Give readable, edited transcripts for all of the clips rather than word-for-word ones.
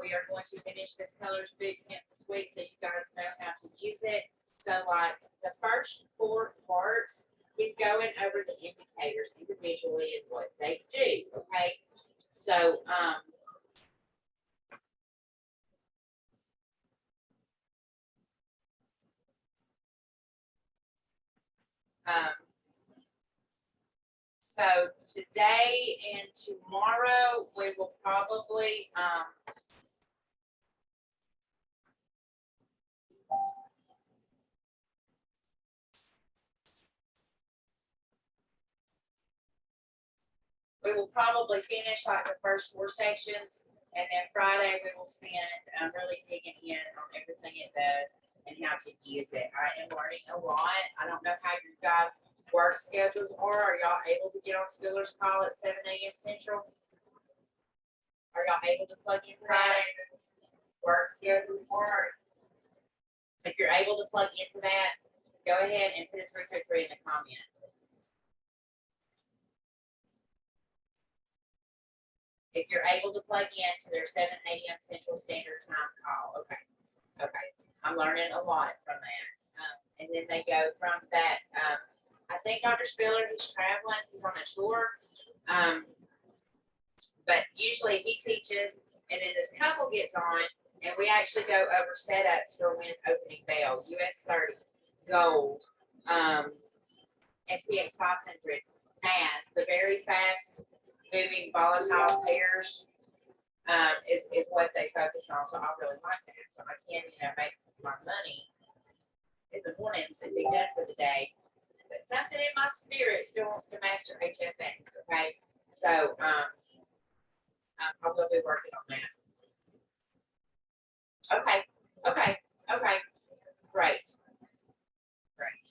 We are going to finish this colors bootcamp this week so you guys know how to use it. So like the first 4 parts is going over the indicators individually and what they do, okay? So, so today and tomorrow we will probably finish like the first 4 sections, and then Friday we will spend really digging in on everything it does and how to use it. I am learning a lot. I don't know how you guys work schedules are. Are y'all able to get on Schoolers Call at 7 a.m. Central? Are y'all able to plug into that work schedule? Or if you're able to plug into that, go ahead and put a 333 in the comment. If you're able to plug in to their 7 a.m. Central Standard Time call. Okay. Okay. I'm learning a lot from that. And then they go from that. I think Dr. Spiller, he's traveling, he's on a tour. But usually he teaches, and then this couple gets on, and we actually go over setups for when opening bell, US 30, gold, SPX 500, NAS, the very fast moving volatile pairs is what they focus on. So I really like that. So I can, make my money in the mornings and be done for the day. But something in my spirit still wants to master HFX. Okay. So I will be working on that. Okay. Okay. Okay. Great. Great.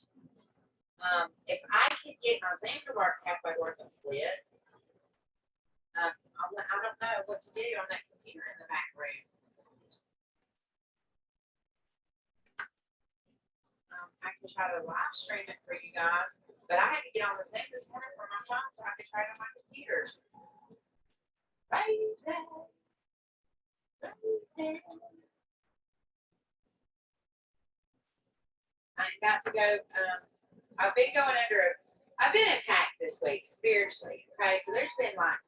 If I could get my Xandermark halfway worth of flip, I don't know what to do on that computer in the back room. I could try to live stream it for you guys, but I had to get on the Zoom this morning for my phone so I could try it on my computers. Crazy. I'm about to go. I've been attacked this week spiritually. Okay, so there's been like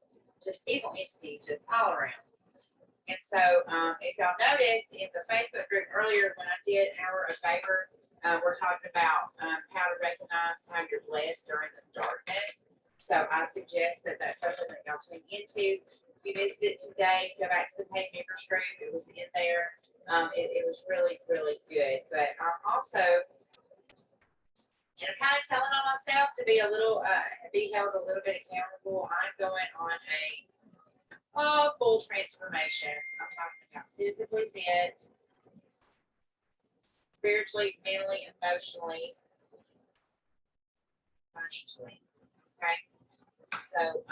just evil entities just all around. And so if y'all noticed in the Facebook group earlier when I did Hour of Favor, we're talking about how to recognize how you're blessed during the darkness. So I suggest that that's something that y'all tune into. If you missed it today, go back to the paid members group. It was in there. It was really, really good. But also, and I'm kind of telling on myself to be be held a little bit accountable. I'm going on a full transformation. I'm talking about physically fit, spiritually, mentally, emotionally, financially. Okay. So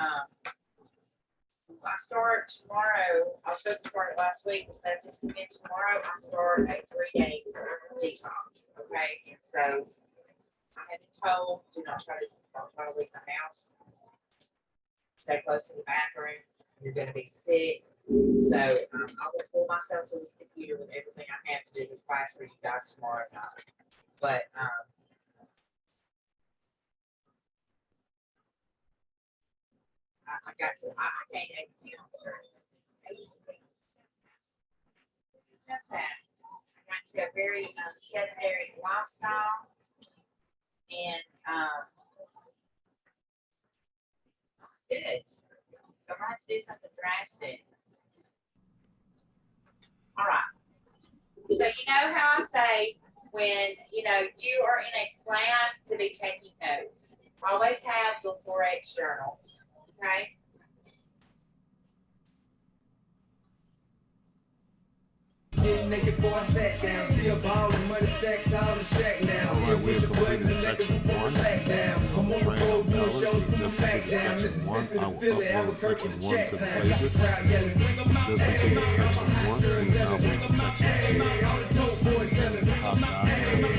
I start tomorrow. I was supposed to start it last week instead of just tomorrow. I start a 3-day detox. Okay. And so I have been told, don't try to leave the house. Stay close to the bathroom. You're going to be sick. So I will pull myself to this computer with everything I have to do this class for you guys tomorrow night. But I can't even count. Just that. I got to a very sedentary lifestyle. And good. So I'm going to have to do something drastic. All right. So you know how I say when you are in a class to be taking notes. Always have the Forex journal. Okay. Getting naked before I sat down. Still balling, money stacked all the shack now. All right, we're completing section 1 of Training of Colors. We just completed section 1. I will upload section 1 to the favorite. Just completed section 1. We now move to section 2. Start at the top diagram.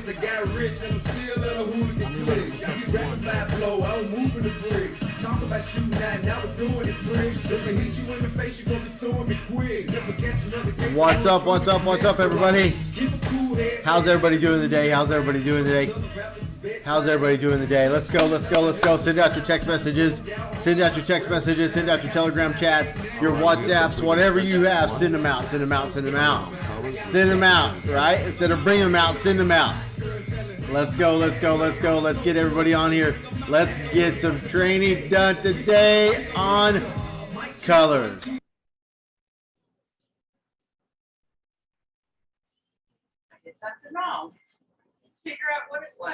I got rich and I'm still in a hooligan clique. Section 1. I'm moving the bridge. Talk about about shooting out, now we're doing it quick. If I hit you in the face, you're gonna be suing me quick. Never catch another case. What's up, what's up, what's up, everybody? How's everybody doing today? How's everybody doing today? How's everybody doing today? Let's go, let's go, let's go. Send out your text messages. Send out your text messages. Send out your Telegram chats, your WhatsApps, whatever you have. Send them out, send them out, send them out. Send them out, right? Instead of bring them out, send them out. Let's go, let's go, let's go. Let's get everybody on here. Let's get some training done today on colors. I did something wrong. Let's figure out what it was.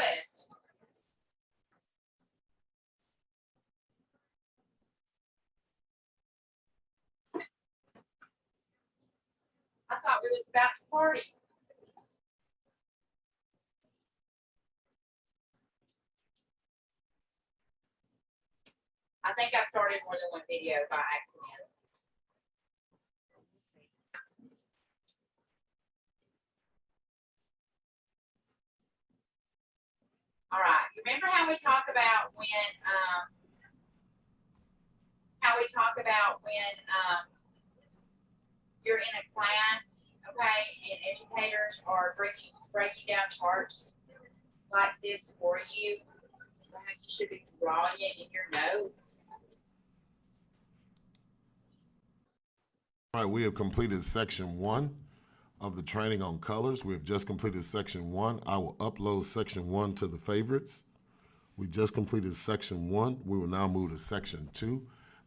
I thought we was about to party. I think I started more than one video by accident. All right. Remember how we talk about when you're in a class, okay, and educators are breaking down charts like this for you. You should be drawing it in your notes. All right, we have completed section 1 of the training on colors. We have just completed section 1. I will upload section 1 to the favorites. We just completed section 1. We will now move to section 2.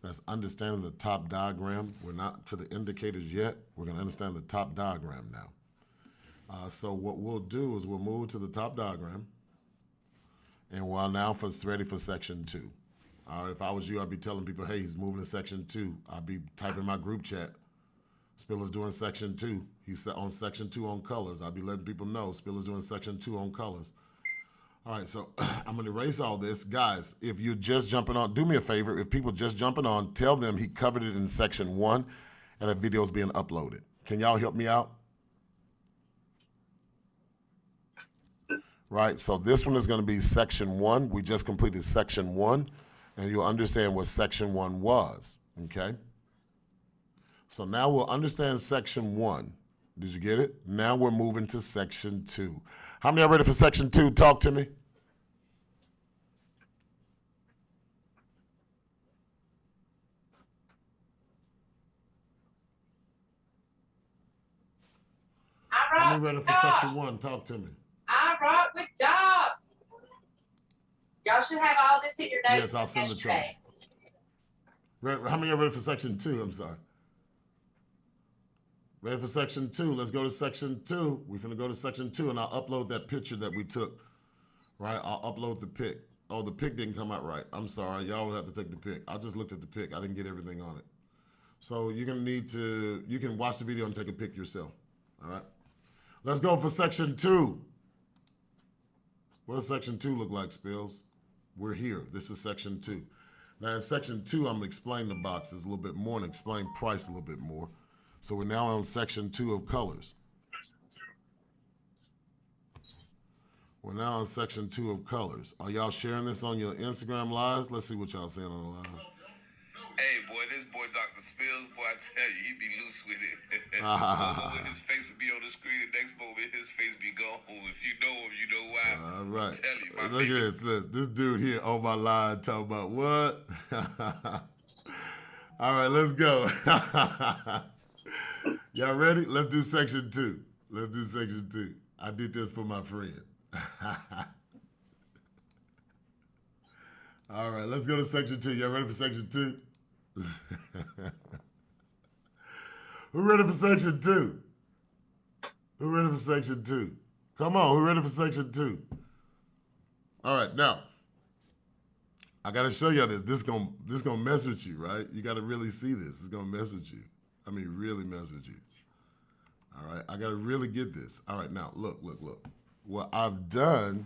That's understanding the top diagram. We're not to the indicators yet. We're going to understand the top diagram now. So what we'll do is we'll move to the top diagram. And we're now ready for section 2. All right, if I was you, I'd be telling people, hey, he's moving to section 2. I'd be typing my group chat. Spiller's doing section 2. He's on section 2 on colors. I'd be letting people know Spiller's doing section 2 on colors. All right, so I'm going to erase all this. Guys, if you're just jumping on, do me a favor. If people just jumping on, tell them he covered it in section 1 and that video is being uploaded. Can y'all help me out? Right, so this one is going to be section 1. We just completed section 1, and you'll understand what section 1 was, okay? So now we'll understand section 1. Did you get it? Now we're moving to section 2. How many are ready for section 2? Talk to me. How many ready for section 1? Talk to me. I rock with Doc. Y'all should have all this in your notes. Yes, I'll send the chart. How many are ready for section 2? I'm sorry. Ready for section 2? Let's go to section 2. We're going to go to section 2, and I'll upload that picture that we took. Right? I'll upload the pic. Oh, the pic didn't come out right. I'm sorry. Y'all will have to take the pic. I just looked at the pic. I didn't get everything on it. So you're going to need to, you can watch the video and take a pic yourself. All right? Let's go for section 2. What does section 2 look like, Spills? We're here. This is section 2. Now in section 2, I'm going to explain the boxes a little bit more and explain price a little bit more. So we're now on section 2 of colors. We're now on section 2 of colors. Are y'all sharing this on your Instagram lives? Let's see what y'all saying on the live. Hey, boy, this boy Dr. Spills, boy, I tell you, he be loose with it. One moment his face will be on the screen, the next moment his face be gone. If you know him, you know why. All right. I'm telling you, my Look at this. Listen, this dude here on my line talking about what? All right, let's go. Y'all ready? Let's do section 2. Let's do section 2. I did this for my friend. All right, let's go to section 2. Y'all ready for section 2? Who ready for section 2? Who ready for section 2? Come on, who ready for section 2? All right, now, I got to show y'all this. This gonna mess with you, right? You got to really see this. It's going to mess with you. I mean, really mess with you. All right, I got to really get this. All right, now, look. What I've done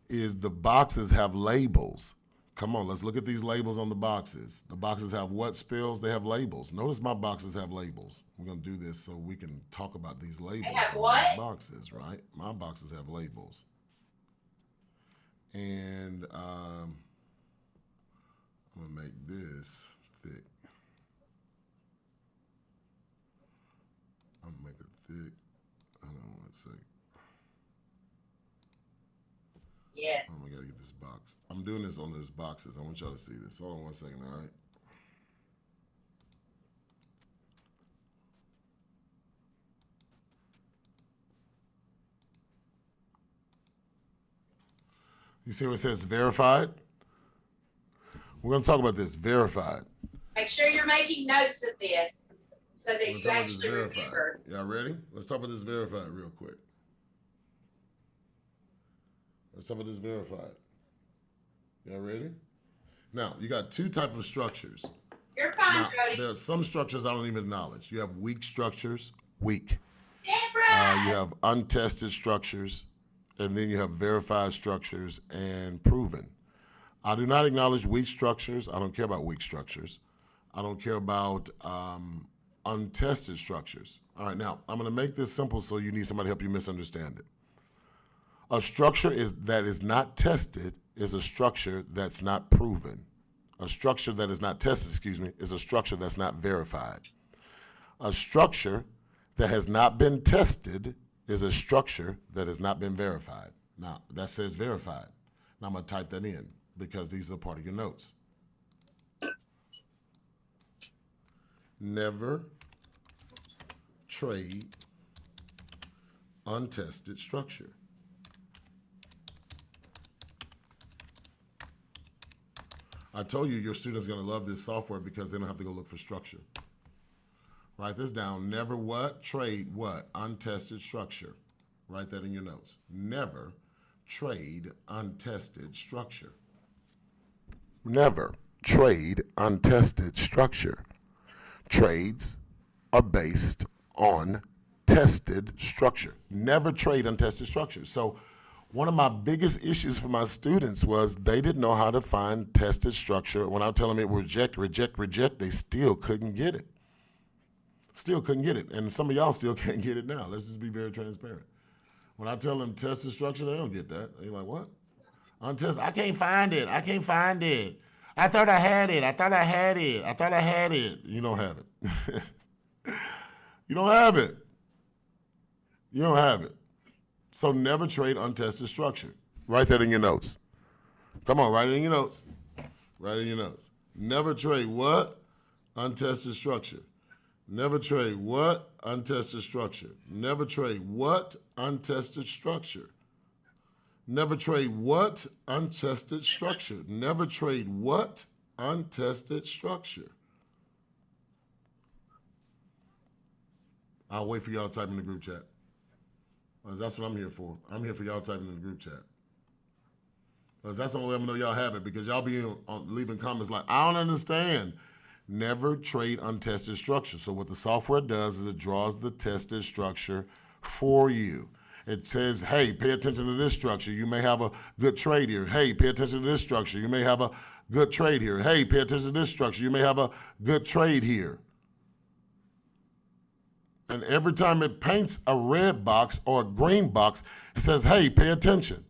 is the boxes have labels. Come on, let's look at these labels on the boxes. The boxes have what, Spills? They have labels. Notice my boxes have labels. We're going to do this so we can talk about these labels. They have on what? these boxes, right? My boxes have labels. And this thick. I'm gonna make it thick. Hold on one second. Yeah. Oh, I gotta get this box. I'm doing this on those boxes. I want y'all to see this. Hold on one second, all right? You see what it says verified? We're gonna talk about this, verified. Make sure you're making notes of this so that We're you gonna talk about this actually verified. remember. Y'all ready? Let's talk about this verified real quick. Let's talk about this verified. Y'all ready? Now, you got two types of structures. You're fine, Now, Brody. there are some structures I don't even acknowledge. You have weak structures, weak. Deborah! You have untested structures, and then you have verified structures and proven. I do not acknowledge weak structures. I don't care about weak structures. I don't care about untested structures. All right, now, I'm going to make this simple so you need somebody to help you misunderstand it. A structure that is not tested is a structure that's not proven. A structure that is not tested, is a structure that's not verified. A structure that has not been tested is a structure that has not been verified. Now, that says verified. Now, I'm going to type that in because these are part of your notes. Never trade untested structure. I told you your students are going to love this software because they don't have to go look for structure. Write this down. Never what? Trade what? Untested structure. Write that in your notes. Never trade untested structure. Never trade untested structure. Trades are based on tested structure. Never trade untested structure. So one of my biggest issues for my students was they didn't know how to find tested structure. When I tell them it reject, they still couldn't get it. Still couldn't get it. And some of y'all still can't get it now. Let's just be very transparent. When I tell them tested structure, they don't get that. They're like, what? Untested. I can't find it. I can't find it. I thought I had it. I thought I had it. I thought I had it. You don't have it. You don't have it. You don't have it. So never trade untested structure. Write that in your notes. Come on, write it in your notes. Write it in your notes. Never trade what? Untested structure. Never trade what? Untested structure. Never trade what? Untested structure. Never trade what? Untested structure. Never trade what? Untested structure. I'll wait for y'all to type in the group chat. Because that's what I'm here for. I'm here for y'all typing in the group chat. Because that's the only way I'm going to know y'all have it. Because y'all be leaving comments like, I don't understand. Never trade untested structure. So what the software does is it draws the tested structure for you. It says, hey, pay attention to this structure. You may have a good trade here. Hey, pay attention to this structure. You may have a good trade here. Hey, pay attention to this structure. You may have a good trade here. And every time it paints a red box or a green box, it says, hey, pay attention.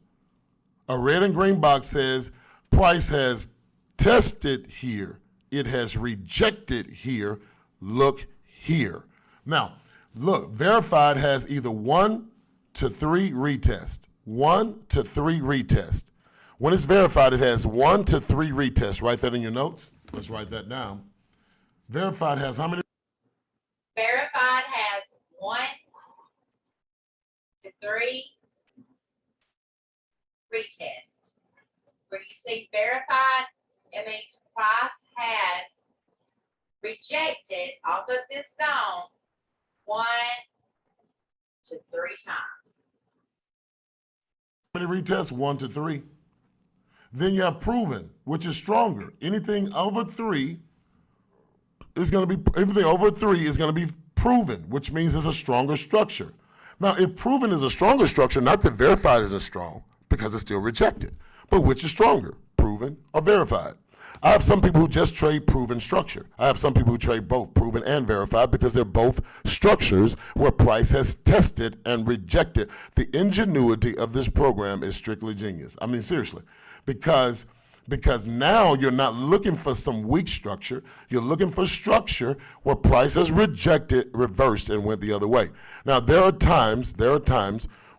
A red and green box says, price has tested here. It has rejected here. Look here. Now, look, verified has either 1 to 3 retest. 1 to 3 retest. When it's verified, it has 1 to 3 retests. Write that in your notes. Let's write that down. Verified has how many? Verified has 1 to 3 retest. Where you see verified, it means price has rejected off of this zone 1 to 3 times. How many retests? 1 to 3. Then you have proven, which is stronger. Anything over 3 is going to be, everything over 3 is going to be proven, which means it's a stronger structure. Now, if proven is a stronger structure, not that verified isn't strong, because it's still rejected. But which is stronger, proven or verified? I have some people who just trade proven structure. I have some people who trade both proven and verified because they're both structures where price has tested and rejected. The ingenuity of this program is strictly genius. I mean, seriously, because because now you're not looking for some weak structure. You're looking for structure where price has rejected, reversed, and went the other way. Now, there are times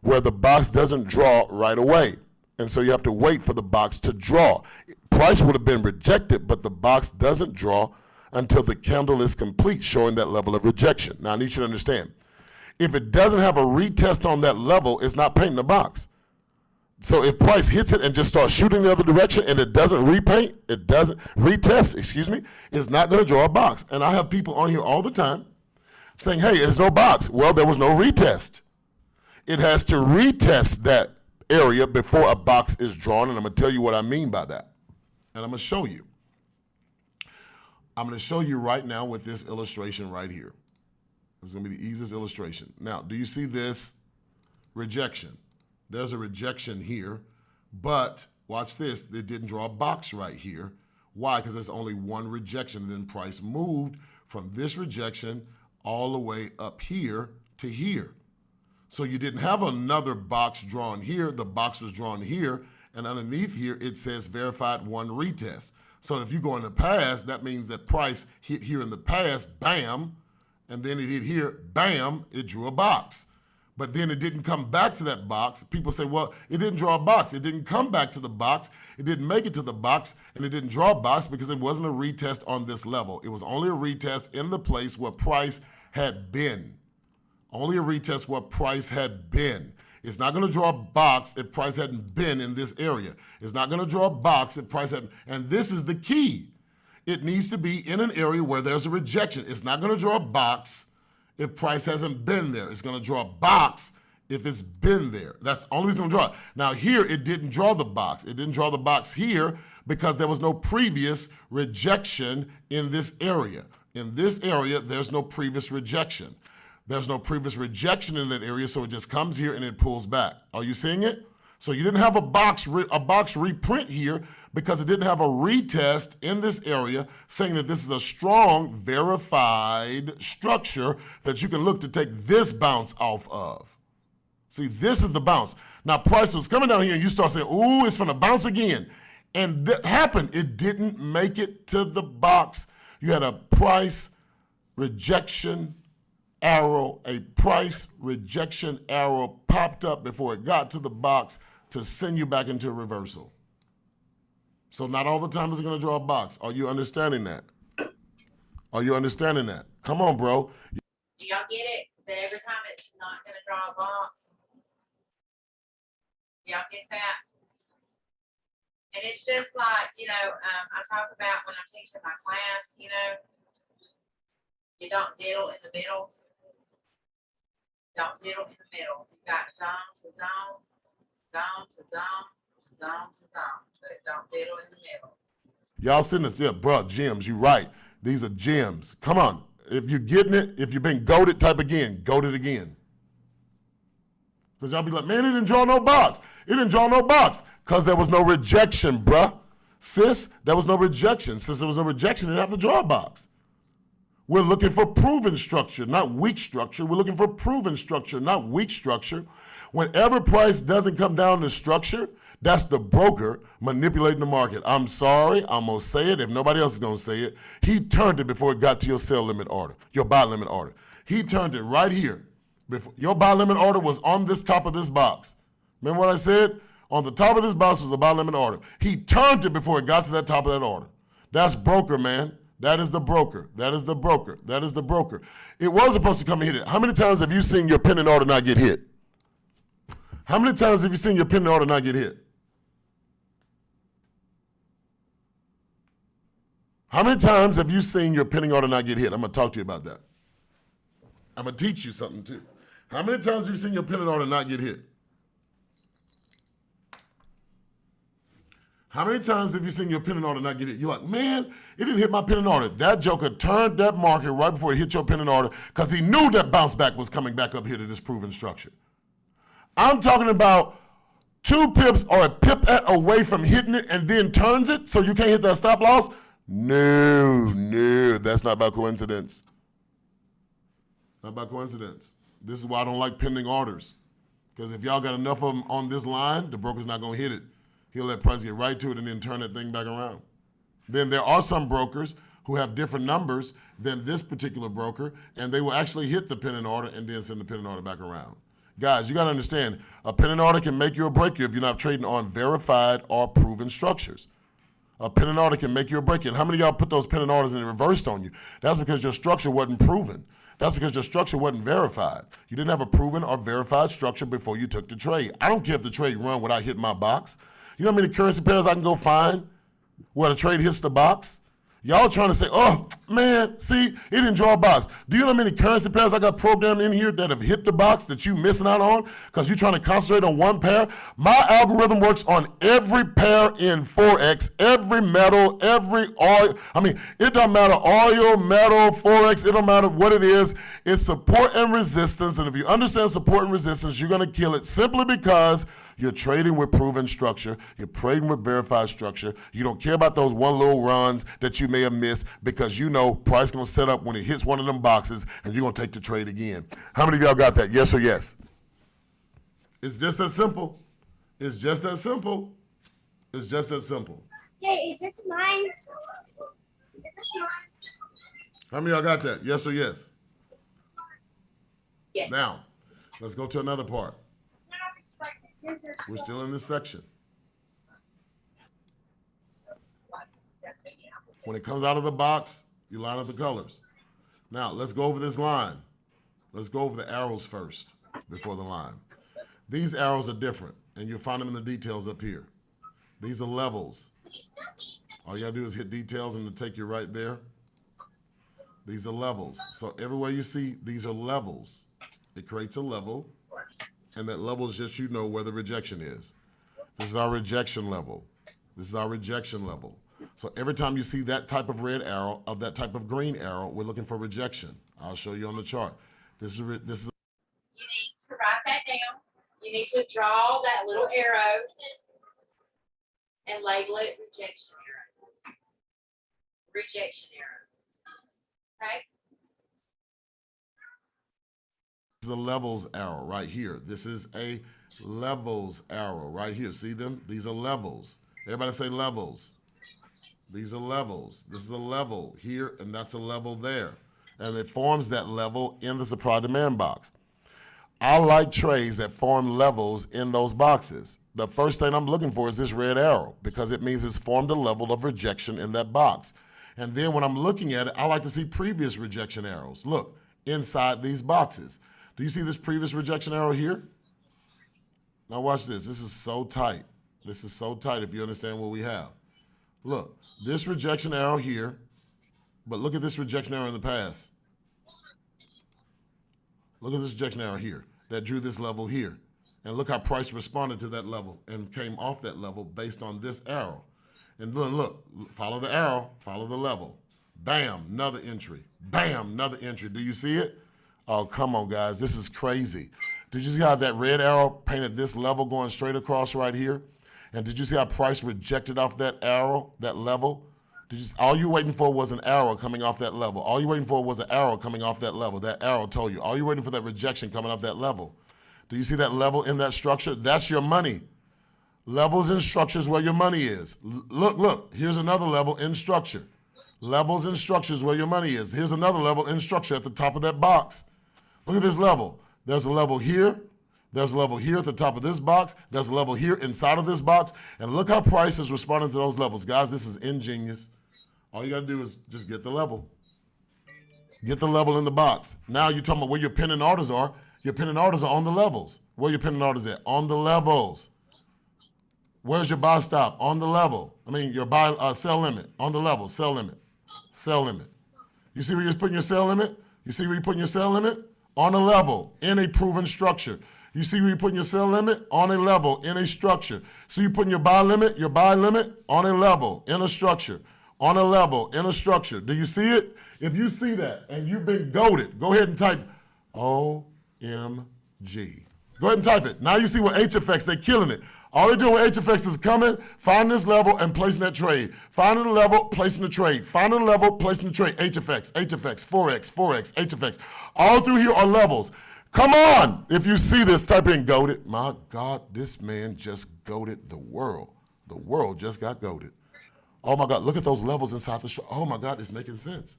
where the box doesn't draw right away. And so you have to wait for the box to draw. Price would have been rejected, but the box doesn't draw until the candle is complete, showing that level of rejection. Now, I need you to understand, if it doesn't have a retest on that level, it's not painting the box. So if price hits it and just starts shooting the other direction and it doesn't repaint, it doesn't retest, it's not going to draw a box. And I have people on here all the time saying, hey, there's no box. Well, there was no retest. It has to retest that area before a box is drawn, and I'm going to tell you what I mean by that. And I'm going to show you. I'm going to show you right now with this illustration right here. This is going to be the easiest illustration. Now, do you see this rejection? There's a rejection here, but watch this. It didn't draw a box right here. Why? Because there's only one rejection. And then price moved from this rejection all the way up here to here. So you didn't have another box drawn here. The box was drawn here. And underneath here, it says verified one retest. So if you go in the past, that means that price hit here in the past, bam, and then it hit here, bam, it drew a box. But then it didn't come back to that box. People say, well, it didn't draw a box. It didn't come back to the box. It didn't make it to the box, and it didn't draw a box because it wasn't a retest on this level. It was only a retest in the place where price had been. Only a retest where price had been. It's not going to draw a box if price hadn't been in this area. It's not going to draw a box if price hadn't. And this is the key. It needs to be in an area where there's a rejection. It's not going to draw a box if price hasn't been there. It's going to draw a box if it's been there. That's the only reason it's going to draw it. Now here, it didn't draw the box. It didn't draw the box here because there was no previous rejection in this area. In this area, there's no previous rejection. There's no previous rejection in that area, so it just comes here and it pulls back. Are you seeing it? So you didn't have a box reprint here because it didn't have a retest in this area saying that this is a strong, verified structure that you can look to take this bounce off of. See, this is the bounce. Now, price was coming down here and you start saying, ooh, it's gonna bounce again. And that happened. It didn't make it to the box. You had a price rejection arrow, a price rejection arrow popped up before it got to the box to send you back into a reversal. So not all the time is it going to draw a box. Are you understanding that? Are you understanding that? Come on, bro. Do y'all get it? That every time it's not going to draw a box? Y'all get that? And it's just like, you know, I talk about when I'm teaching my class, you know, you don't diddle in the middle. Don't diddle in the middle. You got zone to zone, zone to zone, zone to zone, but don't diddle in the middle. Y'all send this, yeah, bro, gems, you right. These are gems. Come on. If you're getting it, if you've been goated, type again. Goated again. Because y'all be like, man, it didn't draw no box. It didn't draw no box. Because there was no rejection, bruh. Sis, there was no rejection. Since there was no rejection, it didn't have to draw a box. We're looking for proven structure, not weak structure. We're looking for proven structure, not weak structure. Whenever price doesn't come down to structure, that's the broker manipulating the market. I'm sorry, I'm going to say it. If nobody else is going to say it, he turned it before it got to your sell limit order, your buy limit order. He turned it right here. Before, your buy limit order was on this top of this box. Remember what I said? On the top of this box was the buy limit order. He turned it before it got to that top of that order. That's broker, man. That is the broker. That is the broker. That is the broker. It was supposed to come and hit it. How many times have you seen your pending order not get hit? How many times have you seen your pending order not get hit? How many times have you seen your pending order not get hit? I'm going to talk to you about that. I'm going to teach you something too. How many times have you seen your pending order not get hit? How many times have you seen your pending order not get hit? You're like, man, it didn't hit my pending order. That joker turned that market right before it hit your pending order because he knew that bounce back was coming back up here to this proven structure. I'm talking about 2 pips or a pipette away from hitting it and then turns it so you can't hit that stop loss. No, that's not by coincidence. Not by coincidence. This is why I don't like pending orders. Because if y'all got enough of them on this line, the broker's not going to hit it. He'll let price get right to it and then turn that thing back around. Then there are some brokers who have different numbers than this particular broker, and they will actually hit the pending order and then send the pending order back around. Guys, you got to understand, a pending order can make you or break you if you're not trading on verified or proven structures. A pending order can make you or break you. And how many of y'all put those pending orders and reversed on you? That's because your structure wasn't proven. That's because your structure wasn't verified. You didn't have a proven or verified structure before you took the trade. I don't care if the trade run without hitting my box. You know how many currency pairs I can go find where the trade hits the box? Y'all trying to say, oh, man, see, it didn't draw a box. Do you know how many currency pairs I got programmed in here that have hit the box that you missing out on because you're trying to concentrate on one pair? My algorithm works on every pair in Forex, every metal, every oil. I mean, it don't matter oil, metal, Forex, it don't matter what it is. It's support and resistance, and if you understand support and resistance, you're going to kill it simply because you're trading with proven structure. You're trading with verified structure. You don't care about those one little runs that you may have missed because you know price going to set up when it hits one of them boxes and you're going to take the trade again. How many of y'all got that? Yes or yes? It's just that simple. It's just that simple. It's just that simple. Hey, is this mine? Is this mine? How many of y'all got that? Yes or yes? Yes. Now, let's go to another part. We're still in this section. When it comes out of the box, you line up the colors. Now, let's go over this line. Let's go over the arrows first before the line. These arrows are different, and you'll find them in the details up here. These are levels. All you gotta do is hit details and it'll take you right there. These are levels. So everywhere you see, these are levels. It creates a level. And that level is just, you know, where the rejection is. This is our rejection level. This is our rejection level. So every time you see that type of red arrow, of that type of green arrow, we're looking for rejection. I'll show you on the chart. This is. You need to write that down. You need to draw that little arrow and label it rejection arrow. Rejection arrow. Okay? This is a levels arrow right here. This is a levels arrow right here. See them? These are levels. Everybody say levels. These are levels. This is a level here, and that's a level there. And it forms that level in the supply demand box. I like trades that form levels in those boxes. The first thing I'm looking for is this red arrow because it means it's formed a level of rejection in that box. And then when I'm looking at it, I like to see previous rejection arrows. Look, inside these boxes. Do you see this previous rejection arrow here? Now watch this. This is so tight. This is so tight if you understand what we have. Look, this rejection arrow here, but look at this rejection arrow in the past. Look at this rejection arrow here that drew this level here. And look how price responded to that level and came off that level based on this arrow. And look, follow the arrow, follow the level. Bam, another entry. Bam, another entry. Do you see it? Oh, come on, guys. This is crazy. Did you see how that red arrow painted this level going straight across right here? And did you see how price rejected off that arrow, that level? All you waiting for was an arrow coming off that level. All you waiting for was an arrow coming off that level. That arrow told you. All you waiting for that rejection coming off that level. Do you see that level in that structure? That's your money. Levels and structures where your money is. Look, here's another level in structure. Levels and structures where your money is. Here's another level in structure at the top of that box. Look at this level. There's a level here. There's a level here at the top of this box. There's a level here inside of this box. And look how price is responding to those levels. Guys, this is ingenious. All you got to do is just get the level. Get the level in the box. Now you're talking about where your pending orders are. Your pending orders are on the levels. Where your pending orders at? On the levels. Where's your buy stop? On the level. I mean, your buy sell limit. On the level. Sell limit. Sell limit. You see where you're putting your sell limit? You see where you're putting your sell limit? On a level, in a proven structure. You see where you're putting your sell limit? On a level, in a structure. So you're putting your buy limit on a level, in a structure. On a level, in a structure. Do you see it? If you see that and you've been goated, go ahead and type OMG. Go ahead and type it. Now you see what HFX, they're killing it. All they're doing with HFX is coming, finding this level, and placing that trade. Finding the level, placing the trade. Finding the level, placing the trade. HFX, Forex, HFX. All through here are levels. Come on! If you see this, type in goated. My God, this man just goated the world. The world just got goaded. Oh my God, look at those levels inside the structure. Oh my God, it's making sense.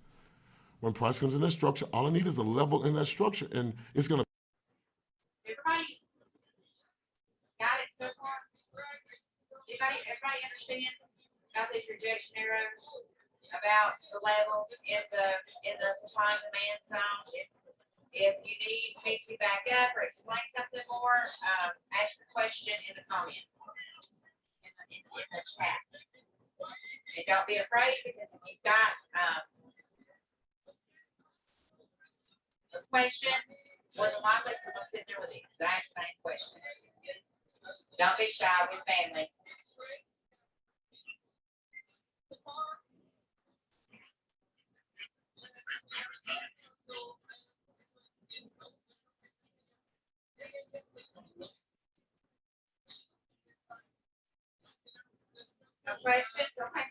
When price comes in that structure, all I need is a level in that structure, and it's gonna. Everybody got it so far? Everybody understand about these rejection arrows, about the levels in the supply and demand zone? If you need me to back up or explain something more, ask the question in the comment, in the chat. And don't be afraid, because if you've got a question, more than likely someone sitting there with the exact same question. Don't be shy with family. No questions? Okay.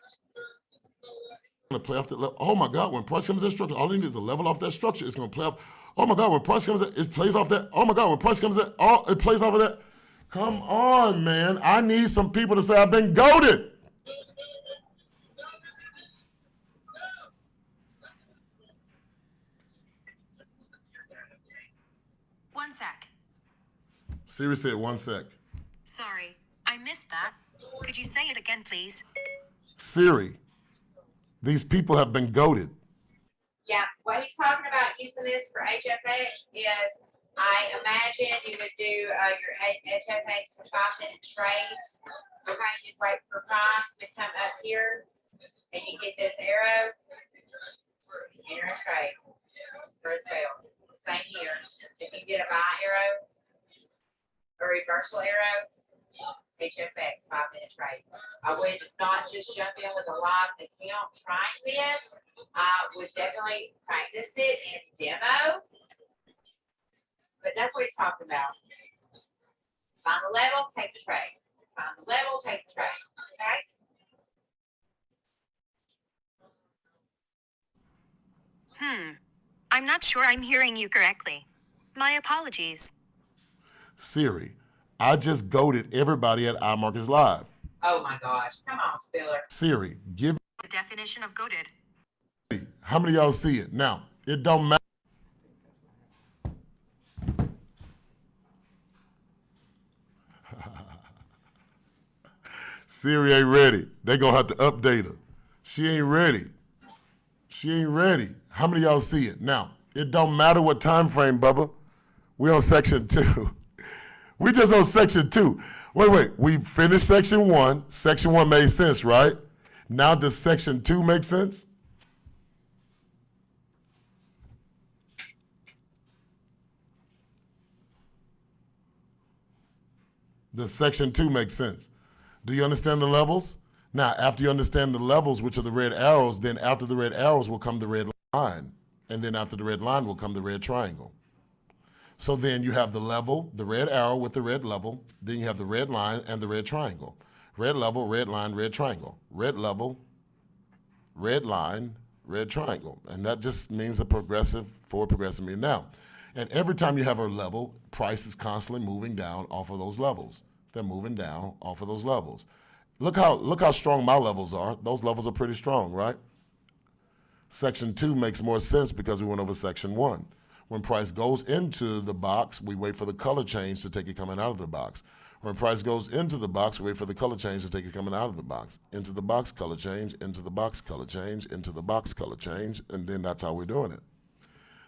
Gonna play off that level. Oh my God, when price comes in that structure, all I need is a level off that structure. It's gonna play off. Oh my God, when price comes in, it plays off that. Oh my God, when price comes in, it plays off of that. Come on, man. I need some people to say I've been goaded. One sec. Siri said 1 sec. Sorry, I missed that. Could you say it again, please? Siri, these people have been goaded. Yeah, what he's talking about using this for HFX is, I imagine you would do your HFX 5-minute trades. Okay, you'd wait for price to come up here, and you get this arrow, enter a trade for a sale. Same here. If you get a buy arrow, a reversal arrow, HFX 5-minute trade. I would not just jump in with a live account trying this. I would definitely practice it and demo. But that's what he's talking about. Find the level, take the trade. Find the level, take the trade. Okay? I'm not sure I'm hearing you correctly. My apologies. Siri, I just goaded everybody at iMarkets Live. Oh my gosh. Come on, Spiller. Siri, give The definition of goaded. me. How many of y'all see it? Now, it don't matter. Siri ain't ready. They gonna have to update her. She ain't ready. She ain't ready. How many of y'all see it? Now, it don't matter what time frame, Bubba. We on section 2. We just on section 2. Wait. We finished section 1. Section 1 made sense, right? Now does section 2 make sense? Does section 2 make sense? Do you understand the levels? Now, after you understand the levels, which are the red arrows, then after the red arrows will come the red line. And then after the red line will come the red triangle. So then you have the level, the red arrow with the red level. Then you have the red line and the red triangle. Red level, red line, red triangle. Red level, red line, red triangle. And that just means a forward progressive meter. Now, and every time you have a level, price is constantly moving down off of those levels. They're moving down off of those levels. Look how strong my levels are. Those levels are pretty strong, right? Section 2 makes more sense because we went over section 1. When price goes into the box, we wait for the color change to take it coming out of the box. When price goes into the box, we wait for the color change to take it coming out of the box. Into the box, color change, into the box, color change, into the box, color change, and then that's how we're doing it.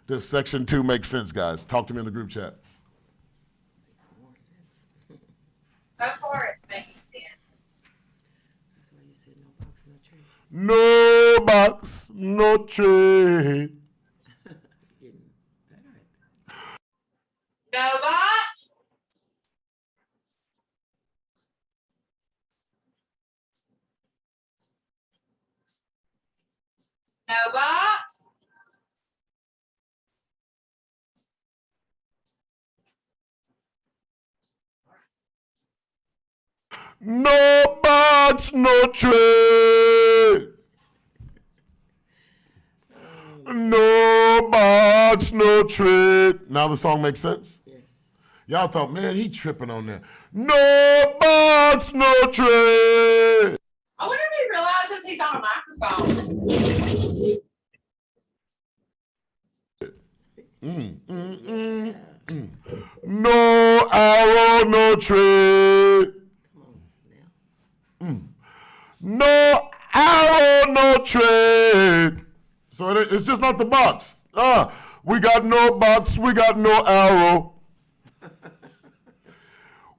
Does section 2 make sense, guys? Talk to me in the group chat. Makes more sense. Go for it. It's making sense. That's why you said no box, no trade. No box, no trade. You're getting better at that. No box. No box. No box, no trade. No box, no trade. Now the song makes sense? Yes. Y'all thought, man, he tripping on that. No box, no trade. I wonder if he realizes he's on a microphone. No arrow, no trade. No arrow, no trade. So it's just not the box. We got no box, we got no arrow.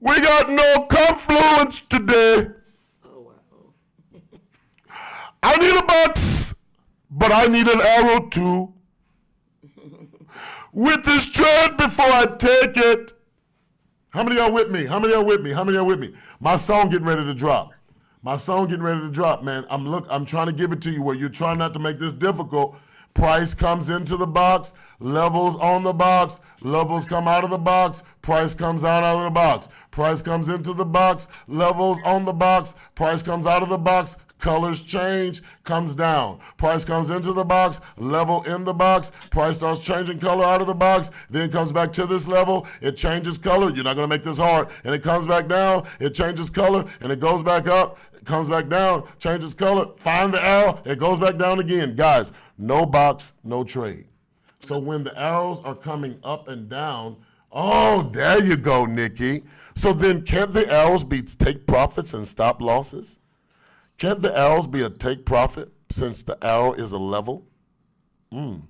We got no confluence today. Oh, wow. I need a box, but I need an arrow too. With this trade before I take it. How many of y'all with me? How many of y'all with me? How many of y'all with me? My song getting ready to drop. My song getting ready to drop, man. I'm trying to give it to you where you're trying not to make this difficult. Price comes into the box, levels on the box, levels come out of the box, price comes out of the box. Price comes into the box, levels on the box, price comes out of the box, colors change, comes down. Price comes into the box, level in the box, price starts changing color out of the box, then comes back to this level, it changes color, you're not gonna make this hard, and it comes back down, it changes color, and it goes back up, it comes back down, changes color, find the arrow, it goes back down again. Guys, no box, no trade. So when the arrows are coming up and down, oh, there you go, Nikki. So then can't the arrows be take profits and stop losses? Can't the arrows be a take profit since the arrow is a level? Oh,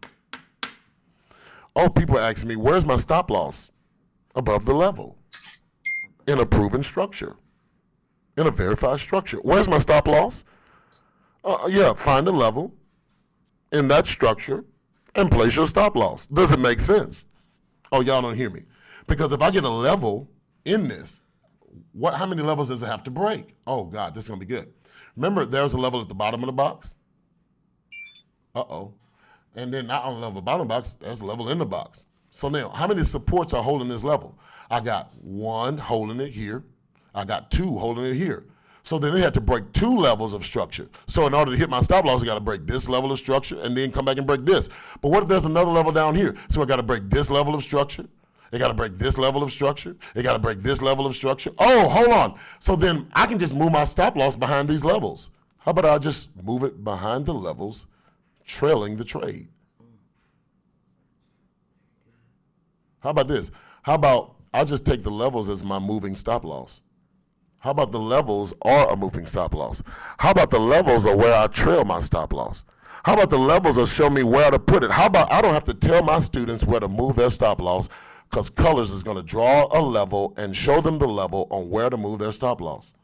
people are asking me, where's my stop loss? Above the level. In a proven structure. In a verified structure. Where's my stop loss? Yeah, find a level in that structure and place your stop loss. Does it make sense? Oh, y'all don't hear me. Because if I get a level in this, how many levels does it have to break? Oh, God, this is going to be good. Remember, there's a level at the bottom of the box. Uh-oh. And then not on the level of the bottom box, there's a level in the box. So now, how many supports are holding this level? I got one holding it here. I got two holding it here. So then they had to break two levels of structure. So in order to hit my stop loss, I got to break this level of structure and then come back and break this. But what if there's another level down here? So I got to break this level of structure. They got to break this level of structure. They got to break this level of structure. Oh, hold on. So then I can just move my stop loss behind these levels. How about I just move it behind the levels, trailing the trade? How about this? How about I just take the levels as my moving stop loss? How about the levels are a moving stop loss? How about the levels are where I trail my stop loss? How about the levels are show me where to put it? How about I don't have to tell my students where to move their stop loss because Colors is going to draw a level and show them the level on where to move their stop loss.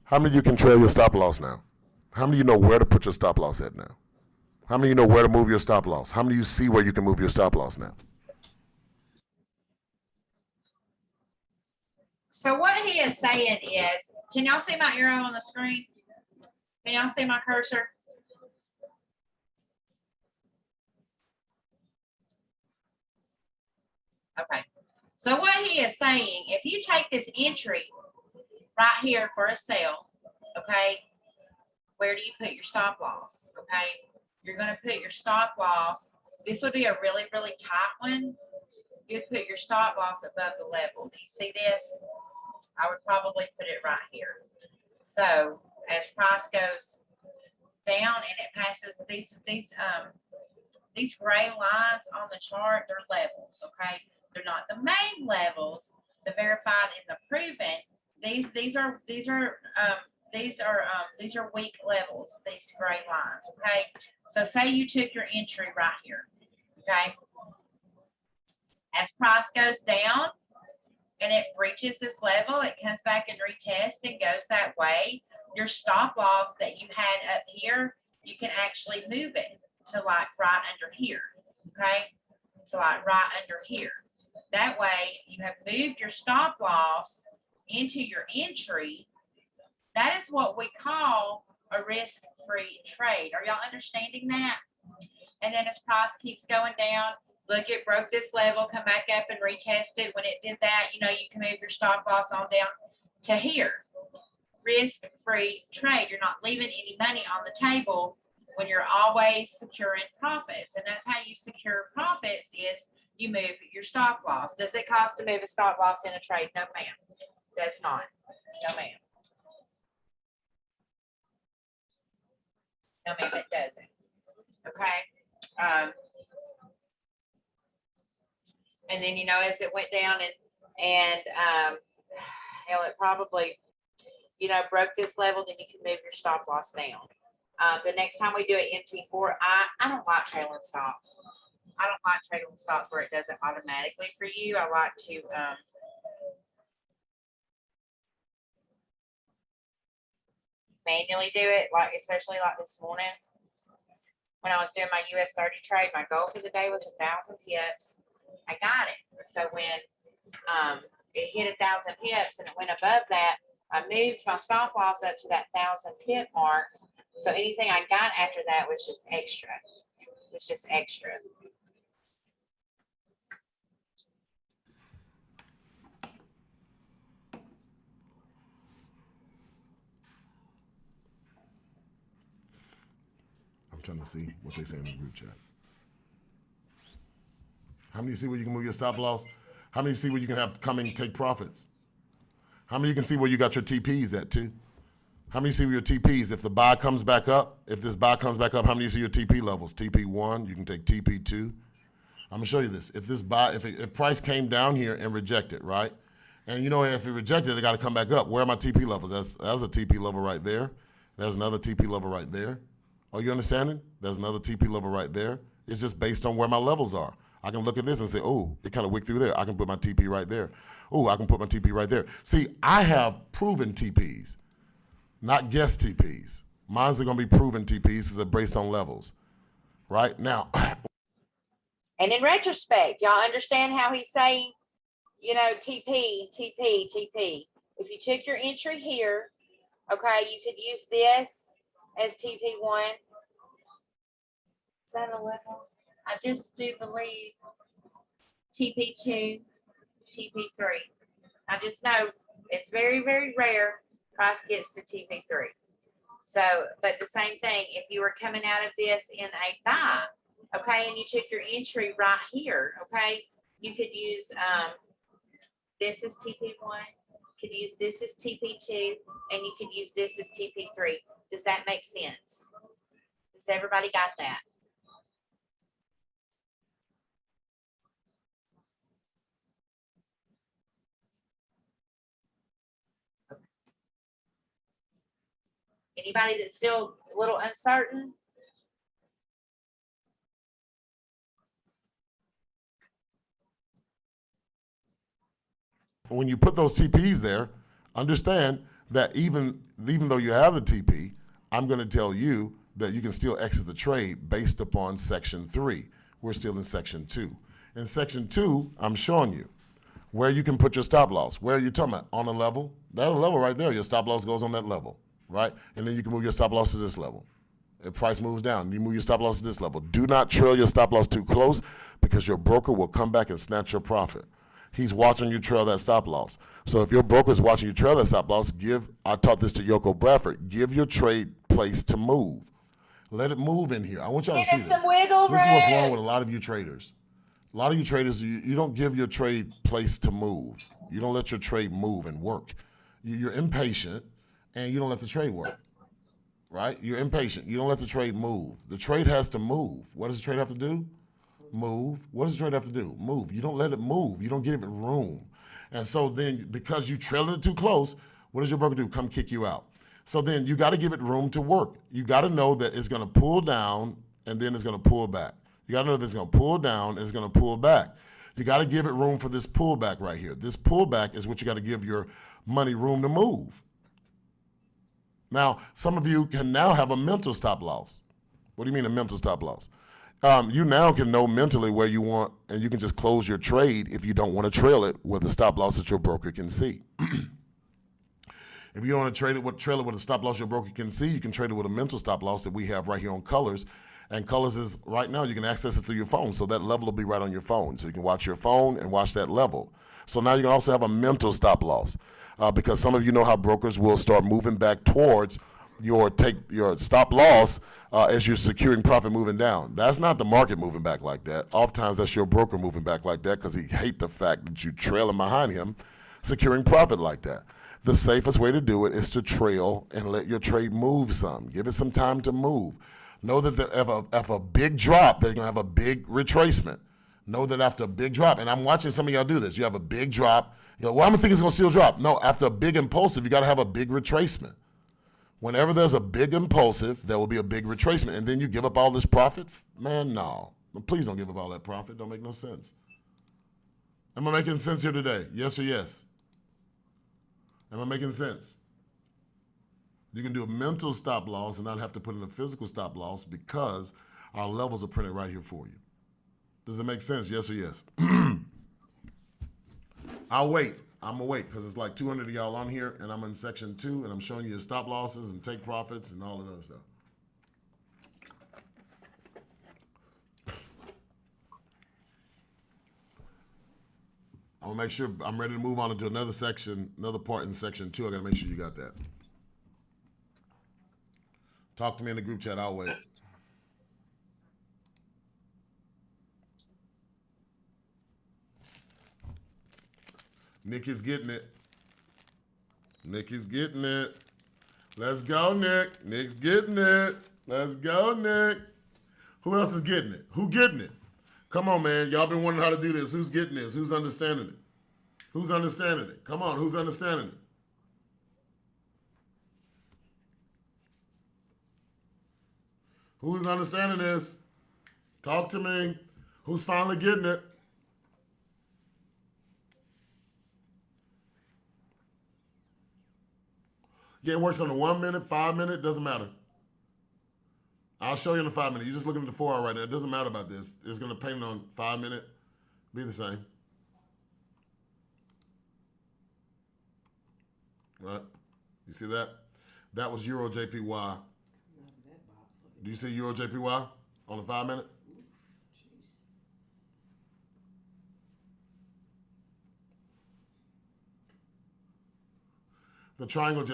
How many of you can trail your stop loss now? How many of you know where to put your stop loss at now? How many of you know where to move your stop loss? How many of you see where you can move your stop loss now? So what he is saying is, can y'all see my arrow on the screen? Can y'all see my cursor? Okay. So what he is saying, if you take this entry right here for a sale, okay, where do you put your stop loss? Okay, you're going to put your stop loss. This would be a really, really tight one. You'd put your stop loss above the level. Do you see this? I would probably put it right here. So as price goes down and it passes these gray lines on the chart, they're levels. Okay, they're not the main levels, the verified and the proven. These are weak levels, these gray lines. Okay, so say you took your entry right here. Okay, as price goes down and it reaches this level, it comes back and retests and goes that way. Your stop loss that you had up here, you can actually move it to like right under here. Okay, to like right under here. That way you have moved your stop loss into your entry. That is what we call a risk-free trade. Are y'all understanding that? And then as price keeps going down, look, it broke this level, come back up and retest it. When it did that, you know, you can move your stop loss on down to here. risk-free trade. You're not leaving any money on the table when you're always securing profits. And that's how you secure profits is you move your stop loss. Does it cost to move a stop loss in a trade? No, ma'am. Does not. No, ma'am. No, ma'am, it doesn't. Okay. And then, you know, as it went down and hell, it probably, you know, broke this level, then you can move your stop loss down. The next time we do an MT4, I don't like trailing stops. I don't like trailing stops where it does it automatically for you. I like to manually do it, like especially like this morning when I was doing my US 30 trade. My goal for the day was 1,000 pips. I got it. So when it hit 1,000 pips and it went above that, I moved my stop loss up to that 1,000 pip mark. So anything I got after that was just extra. It's just extra. I'm trying to see what they say in the group chat. How many see where you can move your stop loss? How many see where you can have coming take profits? How many you can see where you got your TPs at too? How many see where your TPs, if the buy comes back up, if this buy comes back up, how many see your TP levels? TP1, you can take TP2. I'm gonna show you this. If this buy, if price came down here and rejected, right? And you know, if it rejected, it gotta come back up. Where are my TP levels? That's a TP level right there. There's another TP level right there. Are you understanding? There's another TP level right there. It's just based on where my levels are. I can look at this and say, oh, it kind of wicked through there. I can put my TP right there. Oh, I can put my TP right there. See, I have proven TPs, not guess TPs. Mine's are going to be proven TPs because they're based on levels. Right? Now. And in retrospect, y'all understand how he's saying, you know, TP, TP, TP. If you took your entry here, okay, you could use this as TP1. Is that a level? I just do believe TP2, TP3. I just know it's very, very rare price gets to TP3. So, but the same thing, if you were coming out of this in a buy, okay, and you took your entry right here, okay, you could use this as TP1, could use this as TP2, and you could use this as TP3. Does that make sense? Does everybody got that? Anybody that's still a little uncertain? When you put those TPs there, understand that even though you have the TP, I'm going to tell you that you can still exit the trade based upon Section 3. We're still in Section 2. In Section 2, I'm showing you where you can put your stop loss. Where are you talking about? On a level? That level right there, your stop loss goes on that level, right? And then you can move your stop loss to this level. If price moves down, you move your stop loss to this level. Do not trail your stop loss too close because your broker will come back and snatch your profit. He's watching you trail that stop loss. So if your broker is watching you trail that stop loss, I taught this to Yoko Bradford, give your trade place to move. Let it move in here. I want y'all to see this. This is what's wrong with a lot of you traders. A lot of you traders, you don't give your trade place to move. You don't let your trade move and work. You're impatient and you don't let the trade work, right? You're impatient. You don't let the trade move. The trade has to move. What does the trade have to do? Move. What does the trade have to do? Move. You don't let it move. You don't give it room. And so then because you trail it too close, what does your broker do? Come kick you out. So then you got to give it room to work. You got to know that it's going to pull down and then it's going to pull back. You got to know that it's going to pull down and it's going to pull back. You got to give it room for this pullback right here. This pullback is what you got to give your money room to move. Now, some of you can now have a mental stop loss. What do you mean a mental stop loss? You now can know mentally where you want, and you can just close your trade if you don't want to trail it with a stop loss that your broker can see. If you don't want to trail it with a stop loss your broker can see, you can trade it with a mental stop loss that we have right here on Colors. And Colors is right now, you can access it through your phone. So that level will be right on your phone. So you can watch your phone and watch that level. So now you can also have a mental stop loss. because some of you know how brokers will start moving back towards your stop loss as you're securing profit moving down. That's not the market moving back like that. Oftentimes that's your broker moving back like that because he hates the fact that you trailing behind him, securing profit like that. The safest way to do it is to trail and let your trade move some. Give it some time to move. Know that after a big drop, they're going to have a big retracement. Know that after a big drop, and I'm watching some of y'all do this, you have a big drop. You know, well, I'm going to think it's going to still drop. No, after a big impulsive, you got to have a big retracement. Whenever there's a big impulsive, there will be a big retracement. And then you give up all this profit? Man, no. Please don't give up all that profit. Don't make no sense. Am I making sense here today? Yes or yes? Am I making sense? You can do a mental stop loss and not have to put in a physical stop loss because our levels are printed right here for you. Does it make sense? Yes or yes? I'll wait. I'm going to wait because it's like 200 of y'all on here and I'm in section 2 and I'm showing you the stop losses and take profits and all of that stuff. I'm going to make sure I'm ready to move on into another section, another part in section 2. I got to make sure you got that. Talk to me in the group chat. I'll wait. Nick is getting it. Nick is getting it. Let's go, Nick. Nick's getting it. Let's go, Nick. Who else is getting it? Who getting it? Come on, man. Y'all been wondering how to do this. Who's getting this? Who's understanding it? Who's understanding it? Come on, who's understanding it? Who's understanding this? Talk to me. Who's finally getting it? Yeah, it works on the 1 minute, 5 minute, doesn't matter. I'll show you in the 5 minute. You're just looking at the 4 hour right now. It doesn't matter about this. It's going to paint on 5 minute, be the same. Right? You see that? That was Euro JPY. Do you see Euro JPY on the 5 minute? The triangle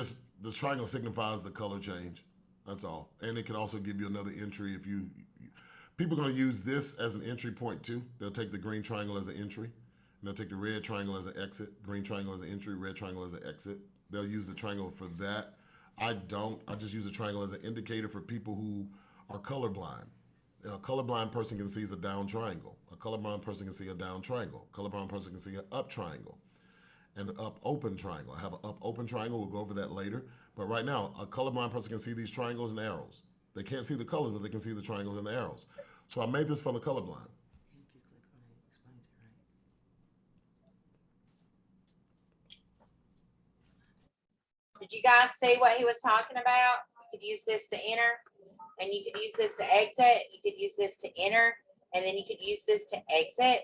signifies the color change. That's all. And it can also give you another entry if people are going to use this as an entry point too. They'll take the green triangle as an entry. And they'll take the red triangle as an exit, green triangle as an entry, red triangle as an exit. They'll use the triangle for that. I don't. I just use a triangle as an indicator for people who are colorblind. A colorblind person can see a down triangle. A colorblind person can see a down triangle. A colorblind person can see an up triangle and an up open triangle. I have an up open triangle. We'll go over that later. But right now, a colorblind person can see these triangles and arrows. They can't see the colors, but they can see the triangles and the arrows. So I made this for the colorblind. Did you guys see what he was talking about? You could use this to enter, and you could use this to exit. You could use this to enter, and then you could use this to exit.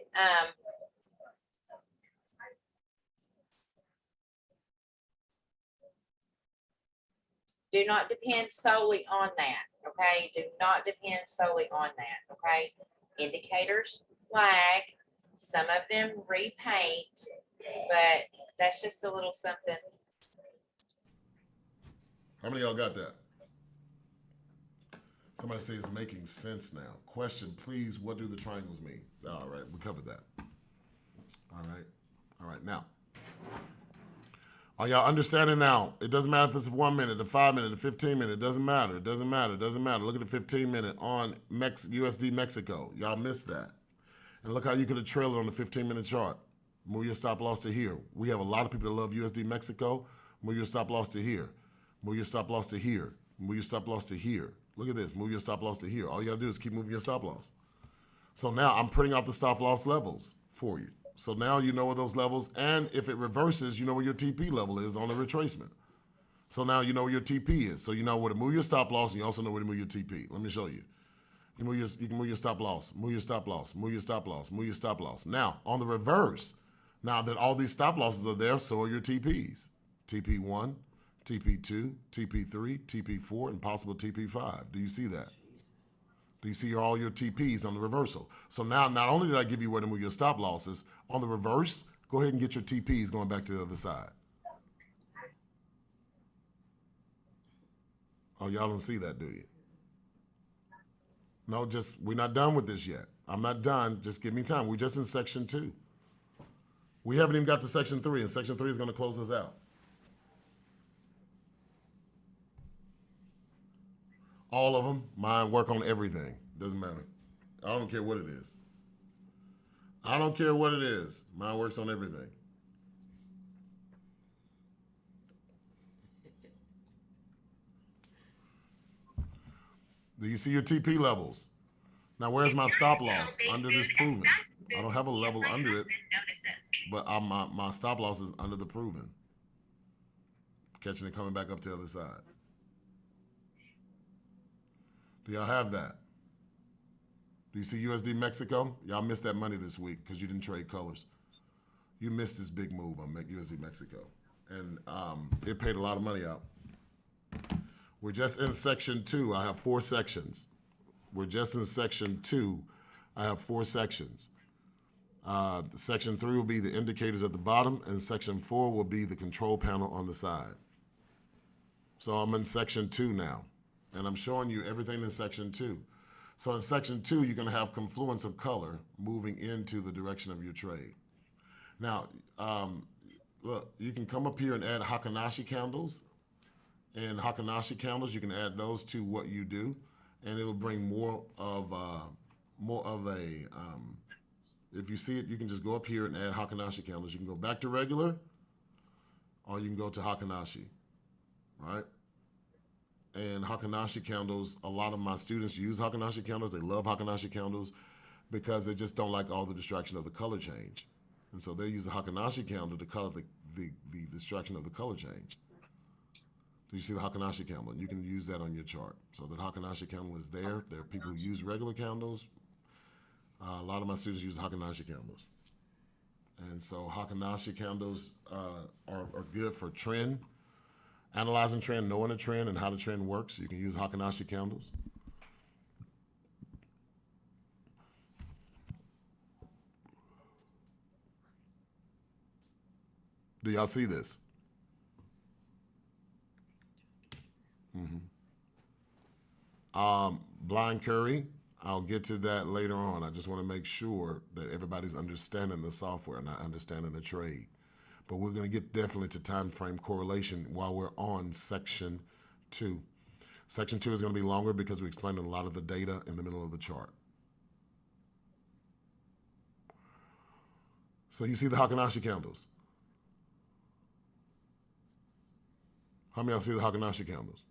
Do not depend solely on that, okay? Do not depend solely on that, okay? Indicators lag. Some of them repaint, but that's just a little something. How many of y'all got that? Somebody say it's making sense now. Question, please, what do the triangles mean? All right, we covered that. All right, now. Are y'all understanding now? It doesn't matter if it's 1 minute, the 5 minute, the 15 minute, it doesn't matter. It doesn't matter. It doesn't matter. Look at the 15 minute on USD Mexico. Y'all missed that. And look how you could have trailed it on the 15 minute chart. Move your stop loss to here. We have a lot of people that love USD Mexico. Move your stop loss to here. Move your stop loss to here. Move your stop loss to here. Look at this. Move your stop loss to here. All you gotta do is keep moving your stop loss. So now I'm printing off the stop loss levels for you. So now you know where those levels, and if it reverses, you know where your TP level is on the retracement. So now you know where your TP is. So you know where to move your stop loss, and you also know where to move your TP. Let me show you. You can move your stop loss, move your stop loss, move your stop loss, move your stop loss. Now, on the reverse, now that all these stop losses are there, so are your TPs. TP1, TP2, TP3, TP4, and possible TP5. Do you see that? Do you see all your TPs on the reversal? So now, not only did I give you where to move your stop losses, on the reverse, go ahead and get your TPs going back to the other side. Oh, y'all don't see that, do you? No, we're not done with this yet. I'm not done. Just give me time. We're just in section 2. We haven't even got to section 3, and section 3 is going to close us out. All of them, mine work on everything. Doesn't matter. I don't care what it is. I don't care what it is. Mine works on everything. Do you see your TP levels? Now, where's my stop loss? Under this proven. I don't have a level under it, but my stop loss is under the proven. Catching it coming back up to the other side. Do y'all have that? Do you see USD Mexico? Y'all missed that money this week because you didn't trade colors. You missed this big move on USD Mexico. And it paid a lot of money out. We're just in section 2. I have 4 sections. We're just in section 2. I have 4 sections. Section 3 will be the indicators at the bottom, and section 4 will be the control panel on the side. So I'm in section 2 now, and I'm showing you everything in section 2. So in section 2, you're going to have confluence of color moving into the direction of your trade. Now, look, you can come up here and add Hakanashi candles. And Hakanashi candles, you can add those to what you do, and it'll bring more of a, if you see it, you can just go up here and add Hakanashi candles. You can go back to regular, or you can go to Hakanashi, right? And Hakanashi candles, a lot of my students use Hakanashi candles. They love Hakanashi candles because they just don't like all the distraction of the color change. And so they use a Hakanashi candle to color the distraction of the color change. So you see the Hakanashi candle, and you can use that on your chart. So the Hakanashi candle is there. There are people who use regular candles. A lot of my students use Hakanashi candles. And so Hakanashi candles are good for trend, analyzing trend, knowing a trend, and how the trend works. You can use Hakanashi candles. Do y'all see this? Blind curry, I'll get to that later on. I just want to make sure that everybody's understanding the software, not understanding the trade. But we're going to get definitely to time frame correlation while we're on section 2. Section 2 is going to be longer because we explained a lot of the data in the middle of the chart. So you see the Hakanashi candles. How many of y'all see the Hakanashi candles?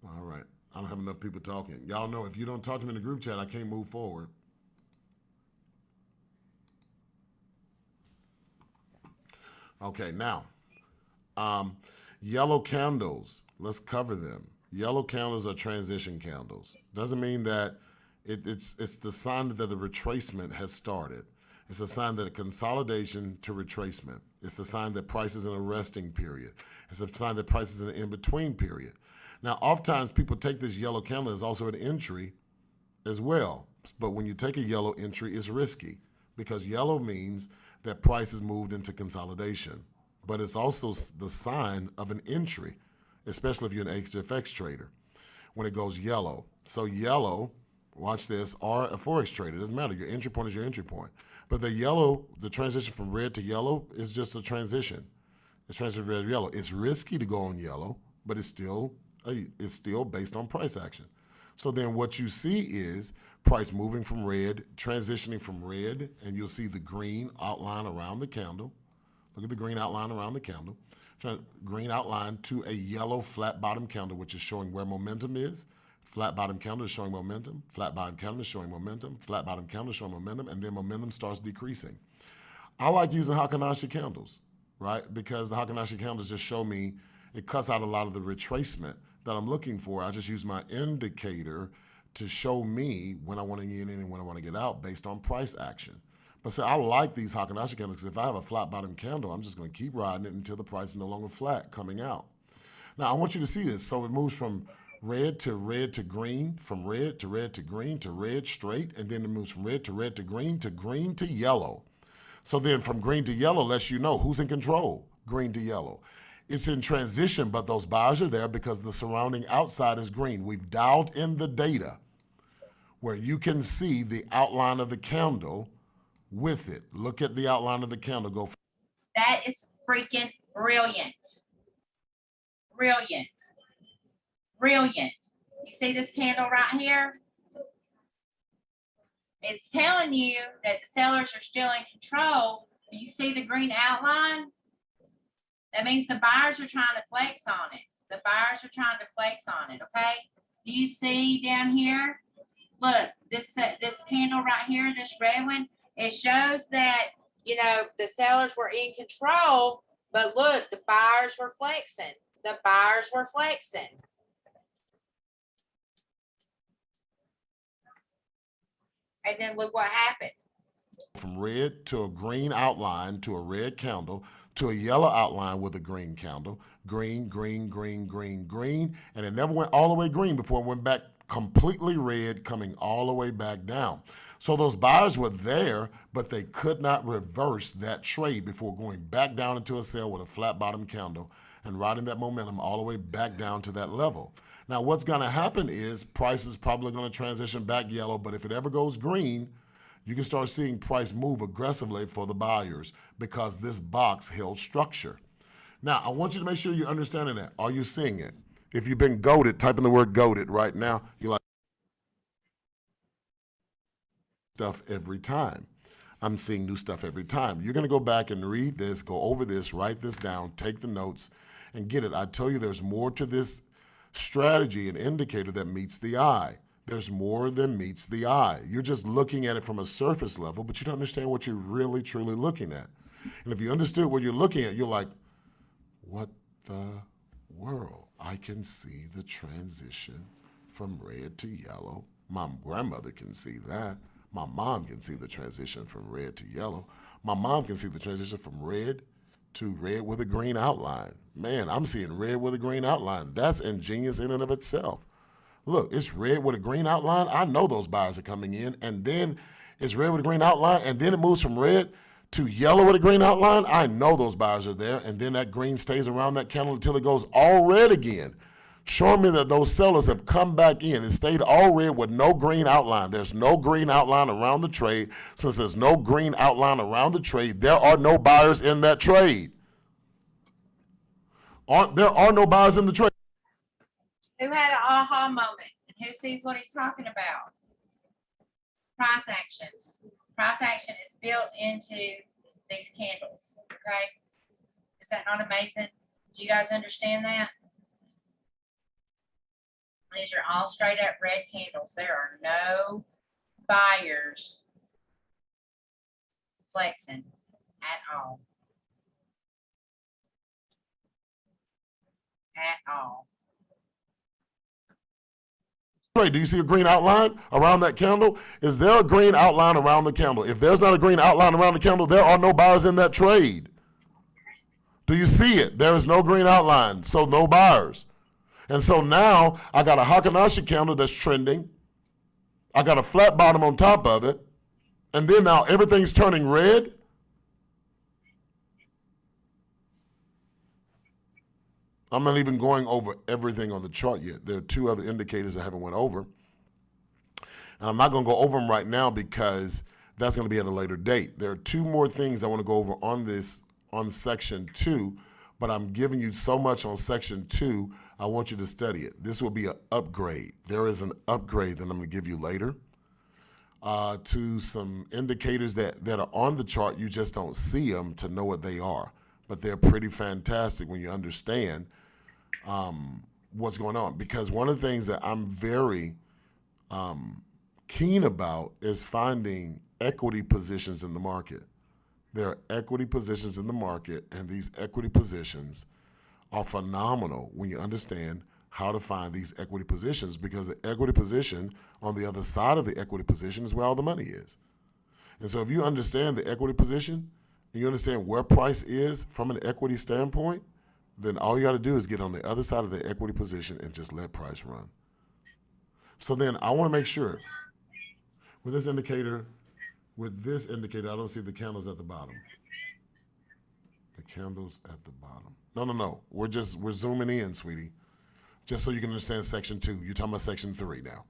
All right. I don't have enough people talking. Y'all know if you don't talk to me in the group chat, I can't move forward. Okay, now, yellow candles, let's cover them. Yellow candles are transition candles. Doesn't mean that it's the sign that the retracement has started. It's a sign that a consolidation to retracement. It's a sign that price is in a resting period. It's a sign that price is in an in-between period. Now, oftentimes people take this yellow candle as also an entry as well. But when you take a yellow entry, it's risky because yellow means that price has moved into consolidation. But it's also the sign of an entry, especially if you're an HFX trader, when it goes yellow. So yellow, watch this, or a Forex trader, it doesn't matter. Your entry point is your entry point. But the yellow, the transition from red to yellow is just a transition. It's transition from red to yellow. It's risky to go on yellow, but it's still based on price action. So then what you see is price moving from red, transitioning from red, and you'll see the green outline around the candle. Look at the green outline around the candle. Green outline to a yellow flat bottom candle, which is showing where momentum is. Flat bottom candle is showing momentum. Flat bottom candle is showing momentum. Flat bottom candle is showing momentum, and then momentum starts decreasing. I like using Hakanashi candles, right? Because the Hakanashi candles just show me, it cuts out a lot of the retracement that I'm looking for. I just use my indicator to show me when I want to get in and when I want to get out based on price action. But see, I like these Hakanashi candles because if I have a flat bottom candle, I'm just going to keep riding it until the price is no longer flat coming out. Now, I want you to see this. So it moves from red to green, from red to red to green to red straight, and then it moves from red to green to yellow. So then from green to yellow lets you know who's in control, green to yellow. It's in transition, but those bars are there because the surrounding outside is green. We've dialed in the data where you can see the outline of the candle with it. Look at the outline of the candle. Go. That is freaking brilliant. Brilliant. Brilliant. You see this candle right here? It's telling you that the sellers are still in control. You see the green outline? That means the buyers are trying to flex on it. The buyers are trying to flex on it, okay? Do you see down here? Look, this candle right here, this red one, it shows that, you know, the sellers were in control, but look, the buyers were flexing. The buyers were flexing. And then look what happened. From red to a green outline to a red candle to a yellow outline with a green candle. Green, green, green, green, green. And it never went all the way green before it went back completely red, coming all the way back down. So those buyers were there, but they could not reverse that trade before going back down into a sell with a flat bottom candle and riding that momentum all the way back down to that level. Now, what's going to happen is price is probably going to transition back yellow, but if it ever goes green, you can start seeing price move aggressively for the buyers because this box held structure. Now, I want you to make sure you're understanding that. Are you seeing it? If you've been goated, type in the word goated right now. You're like, stuff every time. I'm seeing new stuff every time. You're going to go back and read this, go over this, write this down, take the notes, and get it. I tell you there's more to this strategy and indicator that meets the eye. There's more than meets the eye. You're just looking at it from a surface level, but you don't understand what you're really, truly looking at. And if you understood what you're looking at, you're like, what the world? I can see the transition from red to yellow. My grandmother can see that. My mom can see the transition from red to yellow. My mom can see the transition from red to red with a green outline. Man, I'm seeing red with a green outline. That's ingenious in and of itself. Look, it's red with a green outline. I know those buyers are coming in, and then it's red with a green outline, and then it moves from red to yellow with a green outline. I know those buyers are there, and then that green stays around that candle until it goes all red again, showing me that those sellers have come back in and stayed all red with no green outline. There's no green outline around the trade. Since there's no green outline around the trade, there are no buyers in that trade. There are no buyers in the trade. Who had an aha moment? And who sees what he's talking about? Price actions. Price action is built into these candles, okay? Is that not amazing? Do you guys understand that? These are all straight up red candles. There are no buyers flexing at all. At all. Do you see a green outline around that candle? Is there a green outline around the candle? If there's not a green outline around the candle, there are no buyers in that trade. Do you see it? There is no green outline, so no buyers. And so now I got a Hakanashi candle that's trending. I got a flat bottom on top of it. And then now everything's turning red. I'm not even going over everything on the chart yet. There are two other indicators I haven't went over. And I'm not going to go over them right now because that's going to be at a later date. There are two more things I want to go over on this, on section 2, but I'm giving you so much on section 2, I want you to study it. This will be an upgrade. There is an upgrade that I'm going to give you later to some indicators that are on the chart. You just don't see them to know what they are, but they're pretty fantastic when you understand what's going on. Because one of the things that I'm very keen about is finding equity positions in the market. There are equity positions in the market, and these equity positions are phenomenal when you understand how to find these equity positions, because the equity position on the other side of the equity position is where all the money is. And so if you understand the equity position, and you understand where price is from an equity standpoint, then all you got to do is get on the other side of the equity position and just let price run. So then I want to make sure with this indicator, I don't see the candles at the bottom. The candles at the bottom. No. We're zooming in, sweetie. Just so you can understand section 2. You're talking about section 3 now.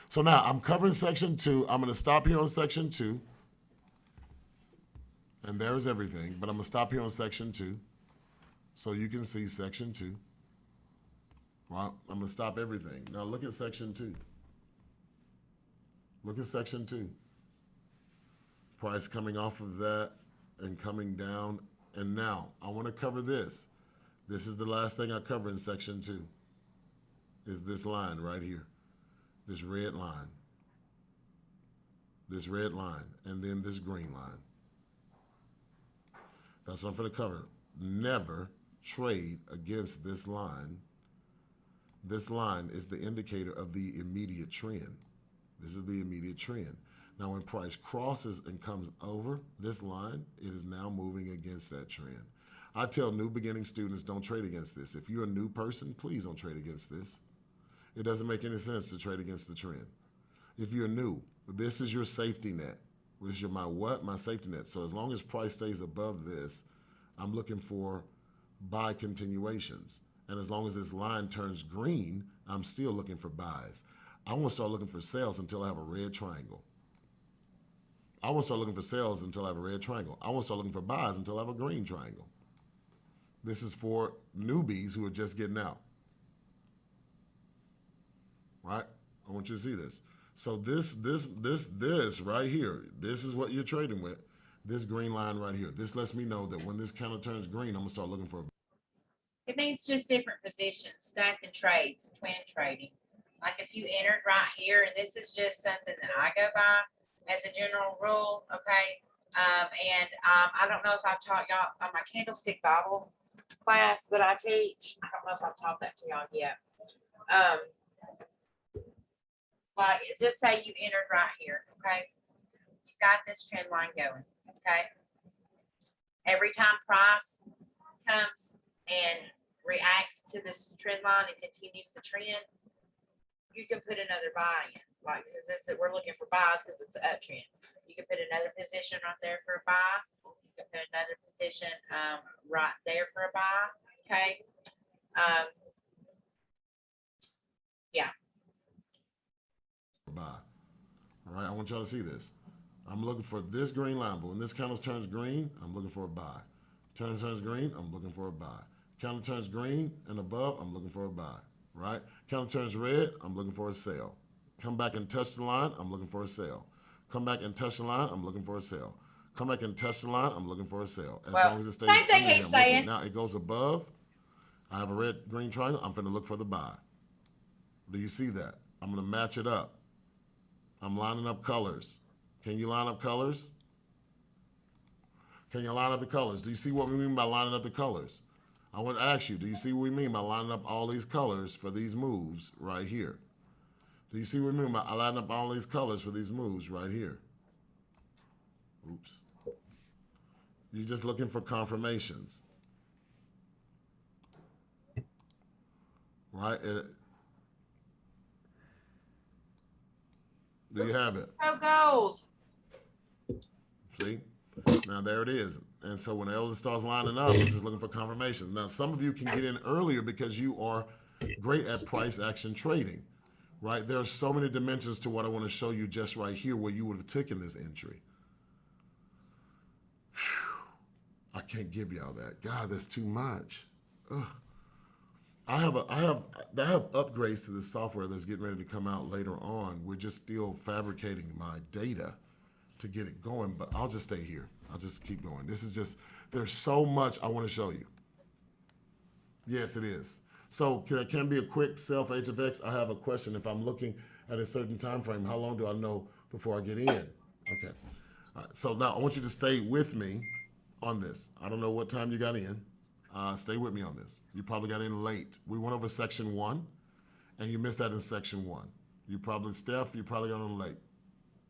So now I'm covering section 2. I'm going to stop here on section 2. And there's everything. But I'm going to stop here on section 2. So you can see section 2. Well, I'm going to stop everything. Now look at section 2. Look at section 2. Price coming off of that and coming down. And now I want to cover this. This is the last thing I cover in section 2. Is this line right here. This red line. This red line. And then this green line. That's what I'm going to cover. Never trade against this line. This line is the indicator of the immediate trend. This is the immediate trend. Now when price crosses and comes over this line, it is now moving against that trend. I tell new beginning students, don't trade against this. If you're a new person, please don't trade against this. It doesn't make any sense to trade against the trend. If you're new, this is your safety net. This is your my safety net. So as long as price stays above this, I'm looking for buy continuations. And as long as this line turns green, I'm still looking for buys. I won't start looking for sales until I have a red triangle. I won't start looking for sales until I have a red triangle. I won't start looking for buys until I have a green triangle. This is for newbies who are just getting out. Right? I want you to see this. So this right here, this is what you're trading with. This green line right here. This lets me know that when this candle turns green, I'm gonna start looking for. It means just different positions, stacking trades, twin trading. Like if you entered right here, and this is just something that I go by as a general rule, okay? I don't know if I've taught y'all on my candlestick Bible class that I teach. I don't know if I've taught that to y'all yet. Like just say you entered right here, okay? You got this trend line going, okay? Every time price comes and reacts to this trend line and continues to trend, you can put another buy in. Like because this we're looking for buys because it's an uptrend. You can put another position right there for a buy. You can put another position right there for a buy. Okay. Yeah. Buy. All right, I want y'all to see this. I'm looking for this green line, but when this candle turns green, I'm looking for a buy. Turns green, I'm looking for a buy. Candle turns green and above, I'm looking for a buy. Right? Candle turns red, I'm looking for a sell. Come back and touch the line, I'm looking for a sell. Come back and touch the line, I'm looking for a sell. Come back and touch the line, I'm looking for a sell. As long as it stays same thing he's saying. Now it goes above. I have a red green triangle, I'm going to look for the buy. Do you see that? I'm going to match it up. I'm lining up colors. Can you line up colors? Can you line up the colors? Do you see what we mean by lining up the colors? I want to ask you, do you see what we mean by lining up all these colors for these moves right here? Do you see what we mean by lining up all these colors for these moves right here? Oops. You're just looking for confirmations. Right? Do you have it? So gold. See? Now there it is. And so when the elder starts lining up, I'm just looking for confirmation. Now some of you can get in earlier because you are great at price action trading, right? There are so many dimensions to what I want to show you just right here where you would have taken this entry. Whew. I can't give y'all that. God, that's too much. Ugh. I have upgrades to this software that's getting ready to come out later on. We're just still fabricating my data to get it going, but I'll just stay here. I'll just keep going. This is just, there's so much I want to show you. Yes, it is. So can be a quick self HFX. I have a question. If I'm looking at a certain time frame, how long do I know before I get in? Okay. All right. So now I want you to stay with me on this. I don't know what time you got in. Stay with me on this. You probably got in late. We went over section 1, and you missed that in section 1. You probably, Steph, you probably got on late.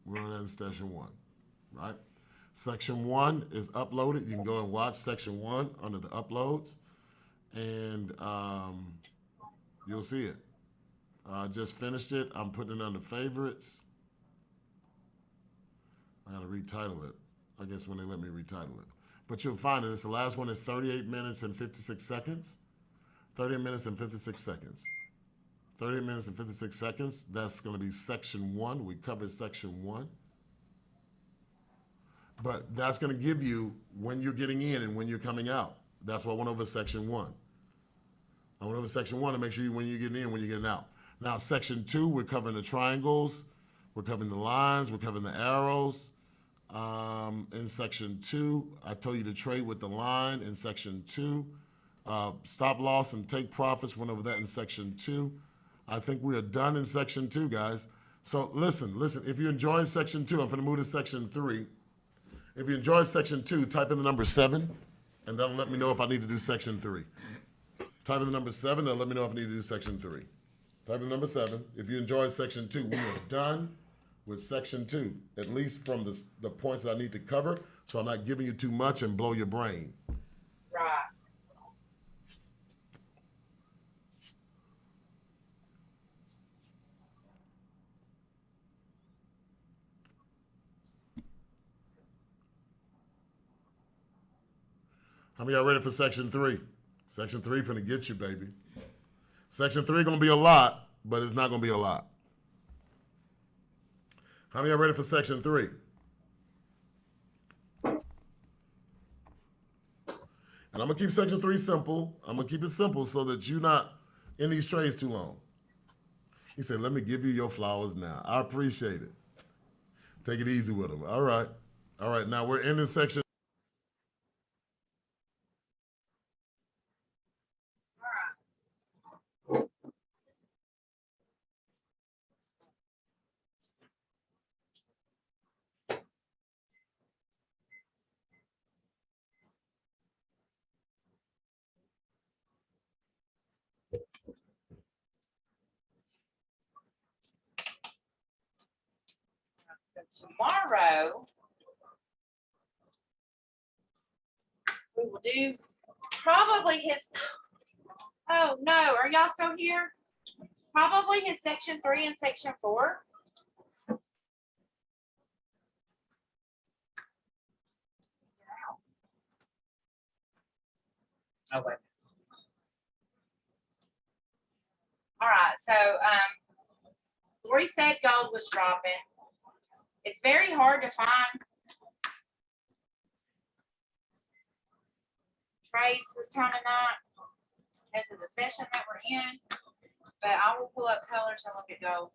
We went on that in section 1, right? Section 1 is uploaded. You can go and watch section 1 under the uploads. and you'll see it. I just finished it. I'm putting it under favorites. I gotta retitle it. I guess when they let me retitle it. But you'll find it. It's the last one is 38 minutes and 56 seconds. 30 minutes and 56 seconds. 30 minutes and 56 seconds. That's gonna be section 1. We covered section 1. But that's gonna give you when you're getting in and when you're coming out. That's why I went over section 1. I went over section 1 to make sure when you're getting in, when you're getting out. Now, section 2, we're covering the triangles, we're covering the lines, we're covering the arrows. In section 2, I told you to trade with the line in section 2. Stop loss and take profits, went over that in section 2. I think we are done in section 2, guys. So listen, if you enjoy section 2, I'm going to move to section 3. If you enjoy section 2, type in the number 7, and that'll let me know if I need to do section 3. Type in the number 7, that'll let me know if I need to do section 3. Type in the number 7. If you enjoy section 2, we are done with section 2, at least from the points that I need to cover, so I'm not giving you too much and blow your brain. Right. How many of y'all ready for section 3? Section 3 finna get you, baby. Section 3 gonna be a lot, but it's not gonna be a lot. How many of y'all ready for section 3? And I'm gonna keep section 3 simple. I'm gonna keep it simple so that you're not in these trades too long. He said, let me give you your flowers now. I appreciate it. Take it easy with them. All right. All right, now we're in this section. So tomorrow, we will do probably his, oh no, are y'all still here? Probably his section 3 and section 4. Oh, wait. All right, so Lori said gold was dropping. It's very hard to find trades this time of night because of the session that we're in, but I will pull up colors and look at gold.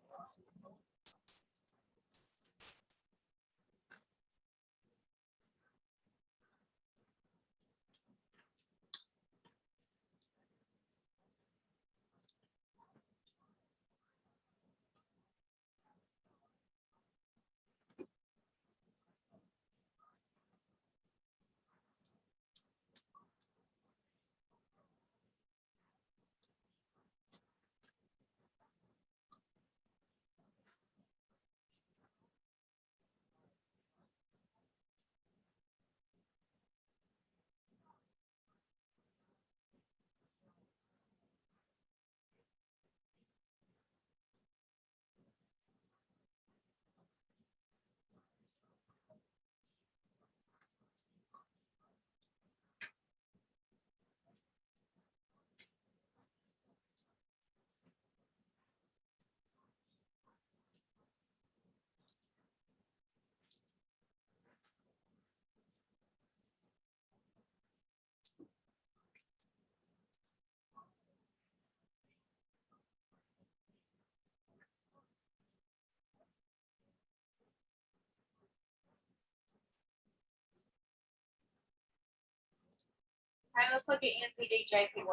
Okay, let's look at NCDJPY.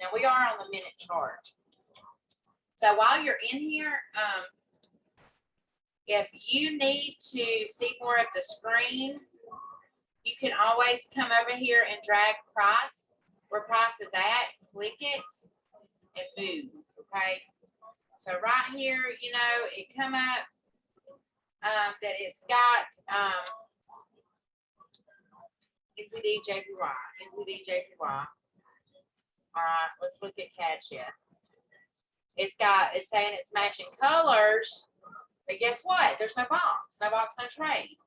Now we are on the minute chart. So while you're in here, if you need to see more of the screen, you can always come over here and drag price, where price is at, click it, and move, okay? So right here, you know, it come up that it's got NCDJPY. All right, let's look at CADSHIFT. It's saying it's matching colors, but guess what? There's no box, no trade.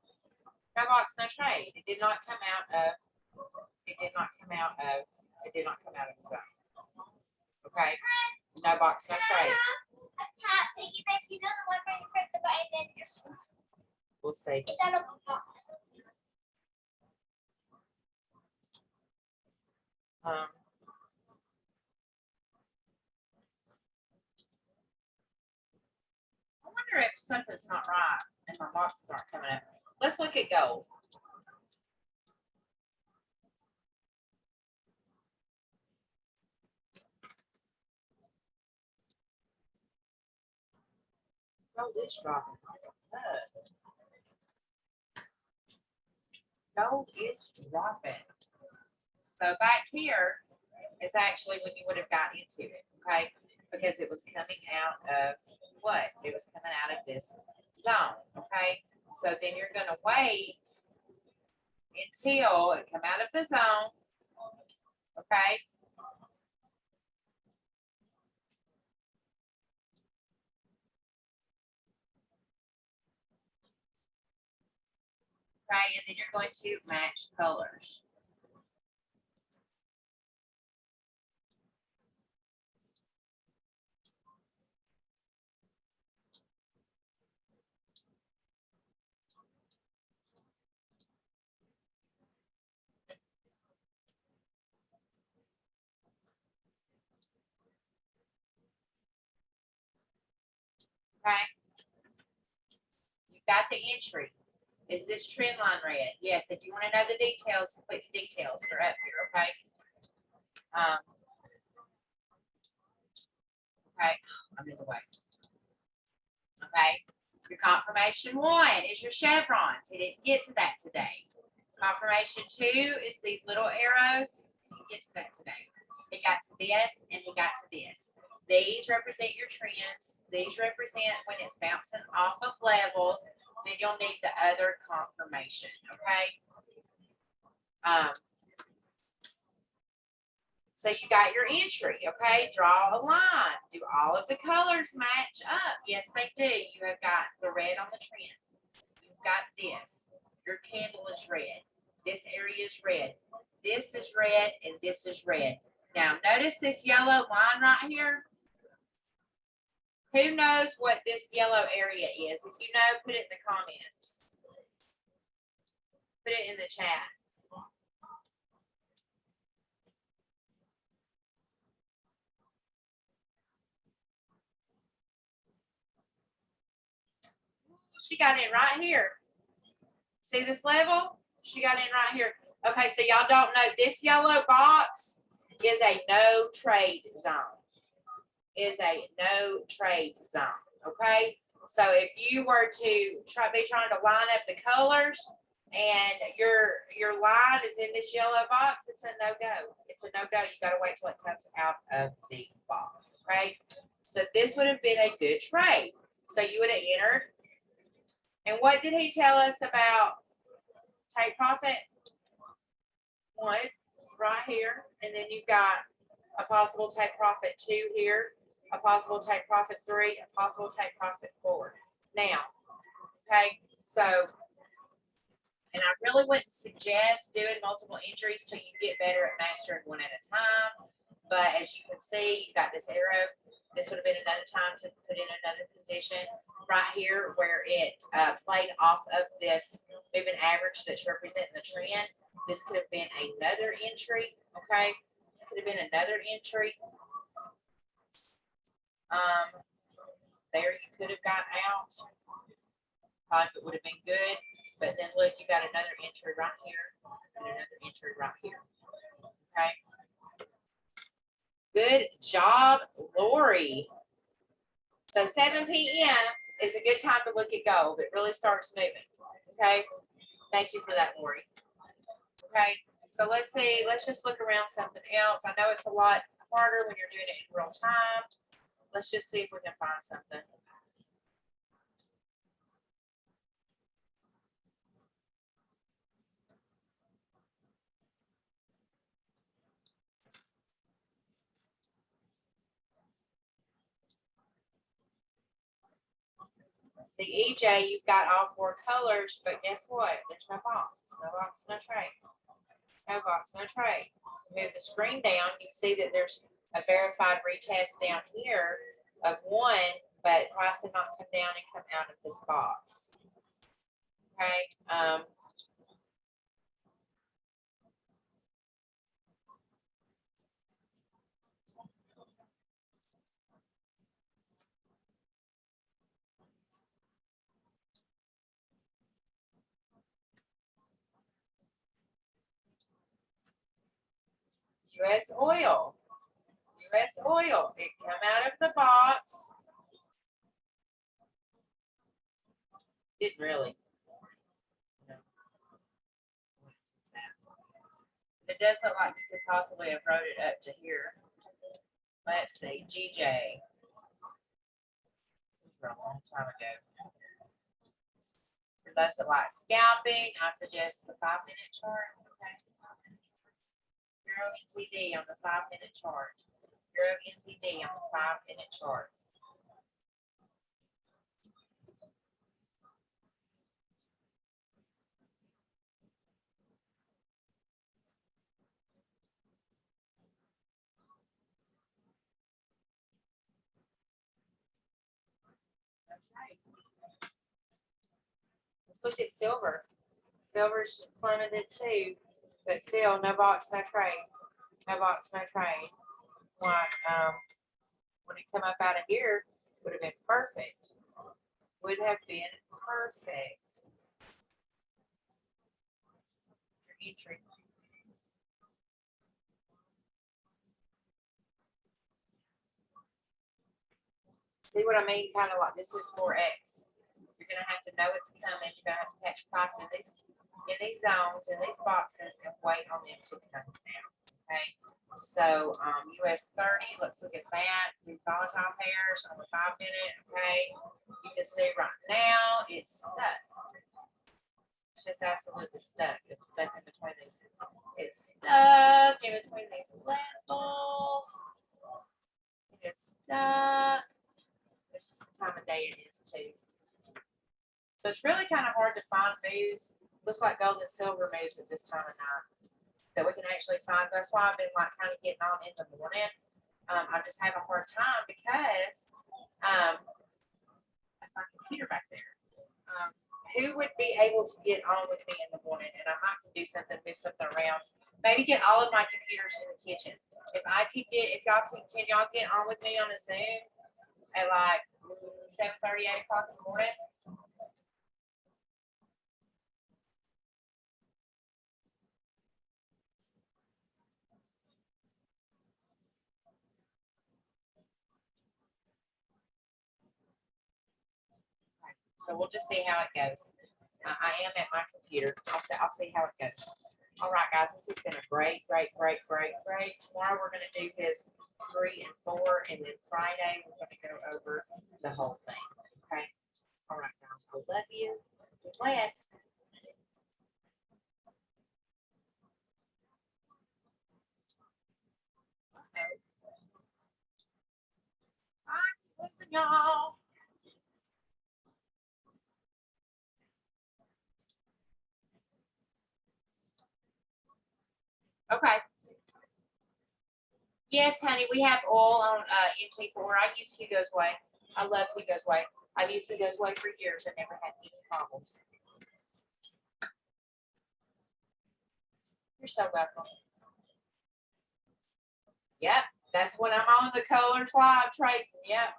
No box, no trade. It did not come out of the zone. Okay? No box, no trade. A cat piggy bank, you know the one where you press the button and then you're supposed We'll see. it's out of a box. I wonder if something's not right and my boxes aren't coming up. Let's look at gold. Gold is dropping. Gold is dropping. So back here is actually when you would have gotten into it, okay? Because it was coming out of what? It was coming out of this zone, okay? So then you're going to wait until it come out of the zone, okay? Okay, and then you're going to match colors. Okay. You've got the entry. Is this trend line red? Yes. If you want to know the details, click the details. They're up here, okay? Okay, I'm in the way. Okay. Your confirmation 1 is your chevrons. He didn't get to that today. Confirmation 2 is these little arrows. He didn't get to that today. He got to this and he got to this. These represent your trends. These represent when it's bouncing off of levels. Then you'll need the other confirmation, okay? So you got your entry, okay? Draw a line. Do all of the colors match up? Yes, they do. You have got the red on the trend. You've got this. Your candle is red. This area is red. This is red, and this is red. Now, notice this yellow line right here. Who knows what this yellow area is? If you know, put it in the comments. Put it in the chat. She got in right here. See this level? She got in right here. Okay, so y'all don't know this yellow box is a no trade zone. Is a no trade zone. Okay, so if you were to be trying to line up the colors and your line is in this yellow box, it's a no-go. It's a no-go. You got to wait till it comes out of the box. Okay, so this would have been a good trade. So you would have entered. And what did he tell us about take profit? 1 right here, and then you've got a possible take profit 2 here, a possible take profit 3, a possible take profit 4. Now, okay, so, and I really wouldn't suggest doing multiple entries till you get better at mastering one at a time. But as you can see, you got this arrow. This would have been another time to put in another position right here where it played off of this moving average that's representing the trend. This could have been another entry, okay? This could have been another entry. There you could have got out. Probably it would have been good. But then look, you got another entry right here and another entry right here, okay? Good job, Lori. So 7 p.m. is a good time to look at gold. It really starts moving, okay? Thank you for that, Lori. Okay, so let's see. Let's just look around something else. I know it's a lot harder when you're doing it in real time. Let's just see if we can find something. See, EJ, you've got all 4 colors, but guess what? There's no box. No box, no trade. No box, no trade. Move the screen down. You see that there's a verified retest down here of 1, but price did not come down and come out of this box. Okay. U.S. oil. U.S. oil. It come out of the box. Didn't really. No. It does look like you could possibly have wrote it up to here. Let's see. GJ. From a long time ago. For those that like scalping, I suggest the 5-minute chart. Okay. Euro NCD on the 5-minute chart. Euro NCD on the 5-minute chart. That's right. Let's look at silver. Silver's plummeted too, but still no box, no trade. No box, no trade. Like, when it come up out of here, would have been perfect. Would have been perfect. Your entry. See what I mean? Kind of like this is Forex. You're gonna have to know it's coming. You're gonna have to catch price in these zones, in these boxes, and wait on them to come down. Okay. So US 30, let's look at that. These volatile pairs on the 5-minute. Okay. You can see right now it's stuck. It's just absolutely stuck. It's stuck in between these. It's stuck in between these levels. It's stuck. It's just the time of day it is too. So it's really kind of hard to find moves. Looks like gold and silver moves at this time of night that we can actually find. That's why I've been like kind of getting on in the morning. I just have a hard time because my computer back there. Who would be able to get on with me in the morning? And I might do something, move something around. Maybe get all of my computers in the kitchen. If I could get, if y'all can y'all get on with me on a Zoom at like 7:30, 8 o'clock in the morning? So we'll just see how it goes. I am at my computer. I'll see how it goes. All right, guys, this has been a great. Tomorrow we're going to do his 3 and 4, and then Friday we're going to go over the whole thing. Okay. All right, guys. I love you. Be blessed. Listen, y'all. Okay. Yes, honey, we have oil on MT4. I use Hugo's Way. I love Hugo's Way. I've used Hugo's Way for years and never had any problems. You're so welcome. Yep, that's when I'm on the Colors Live trading. Yep.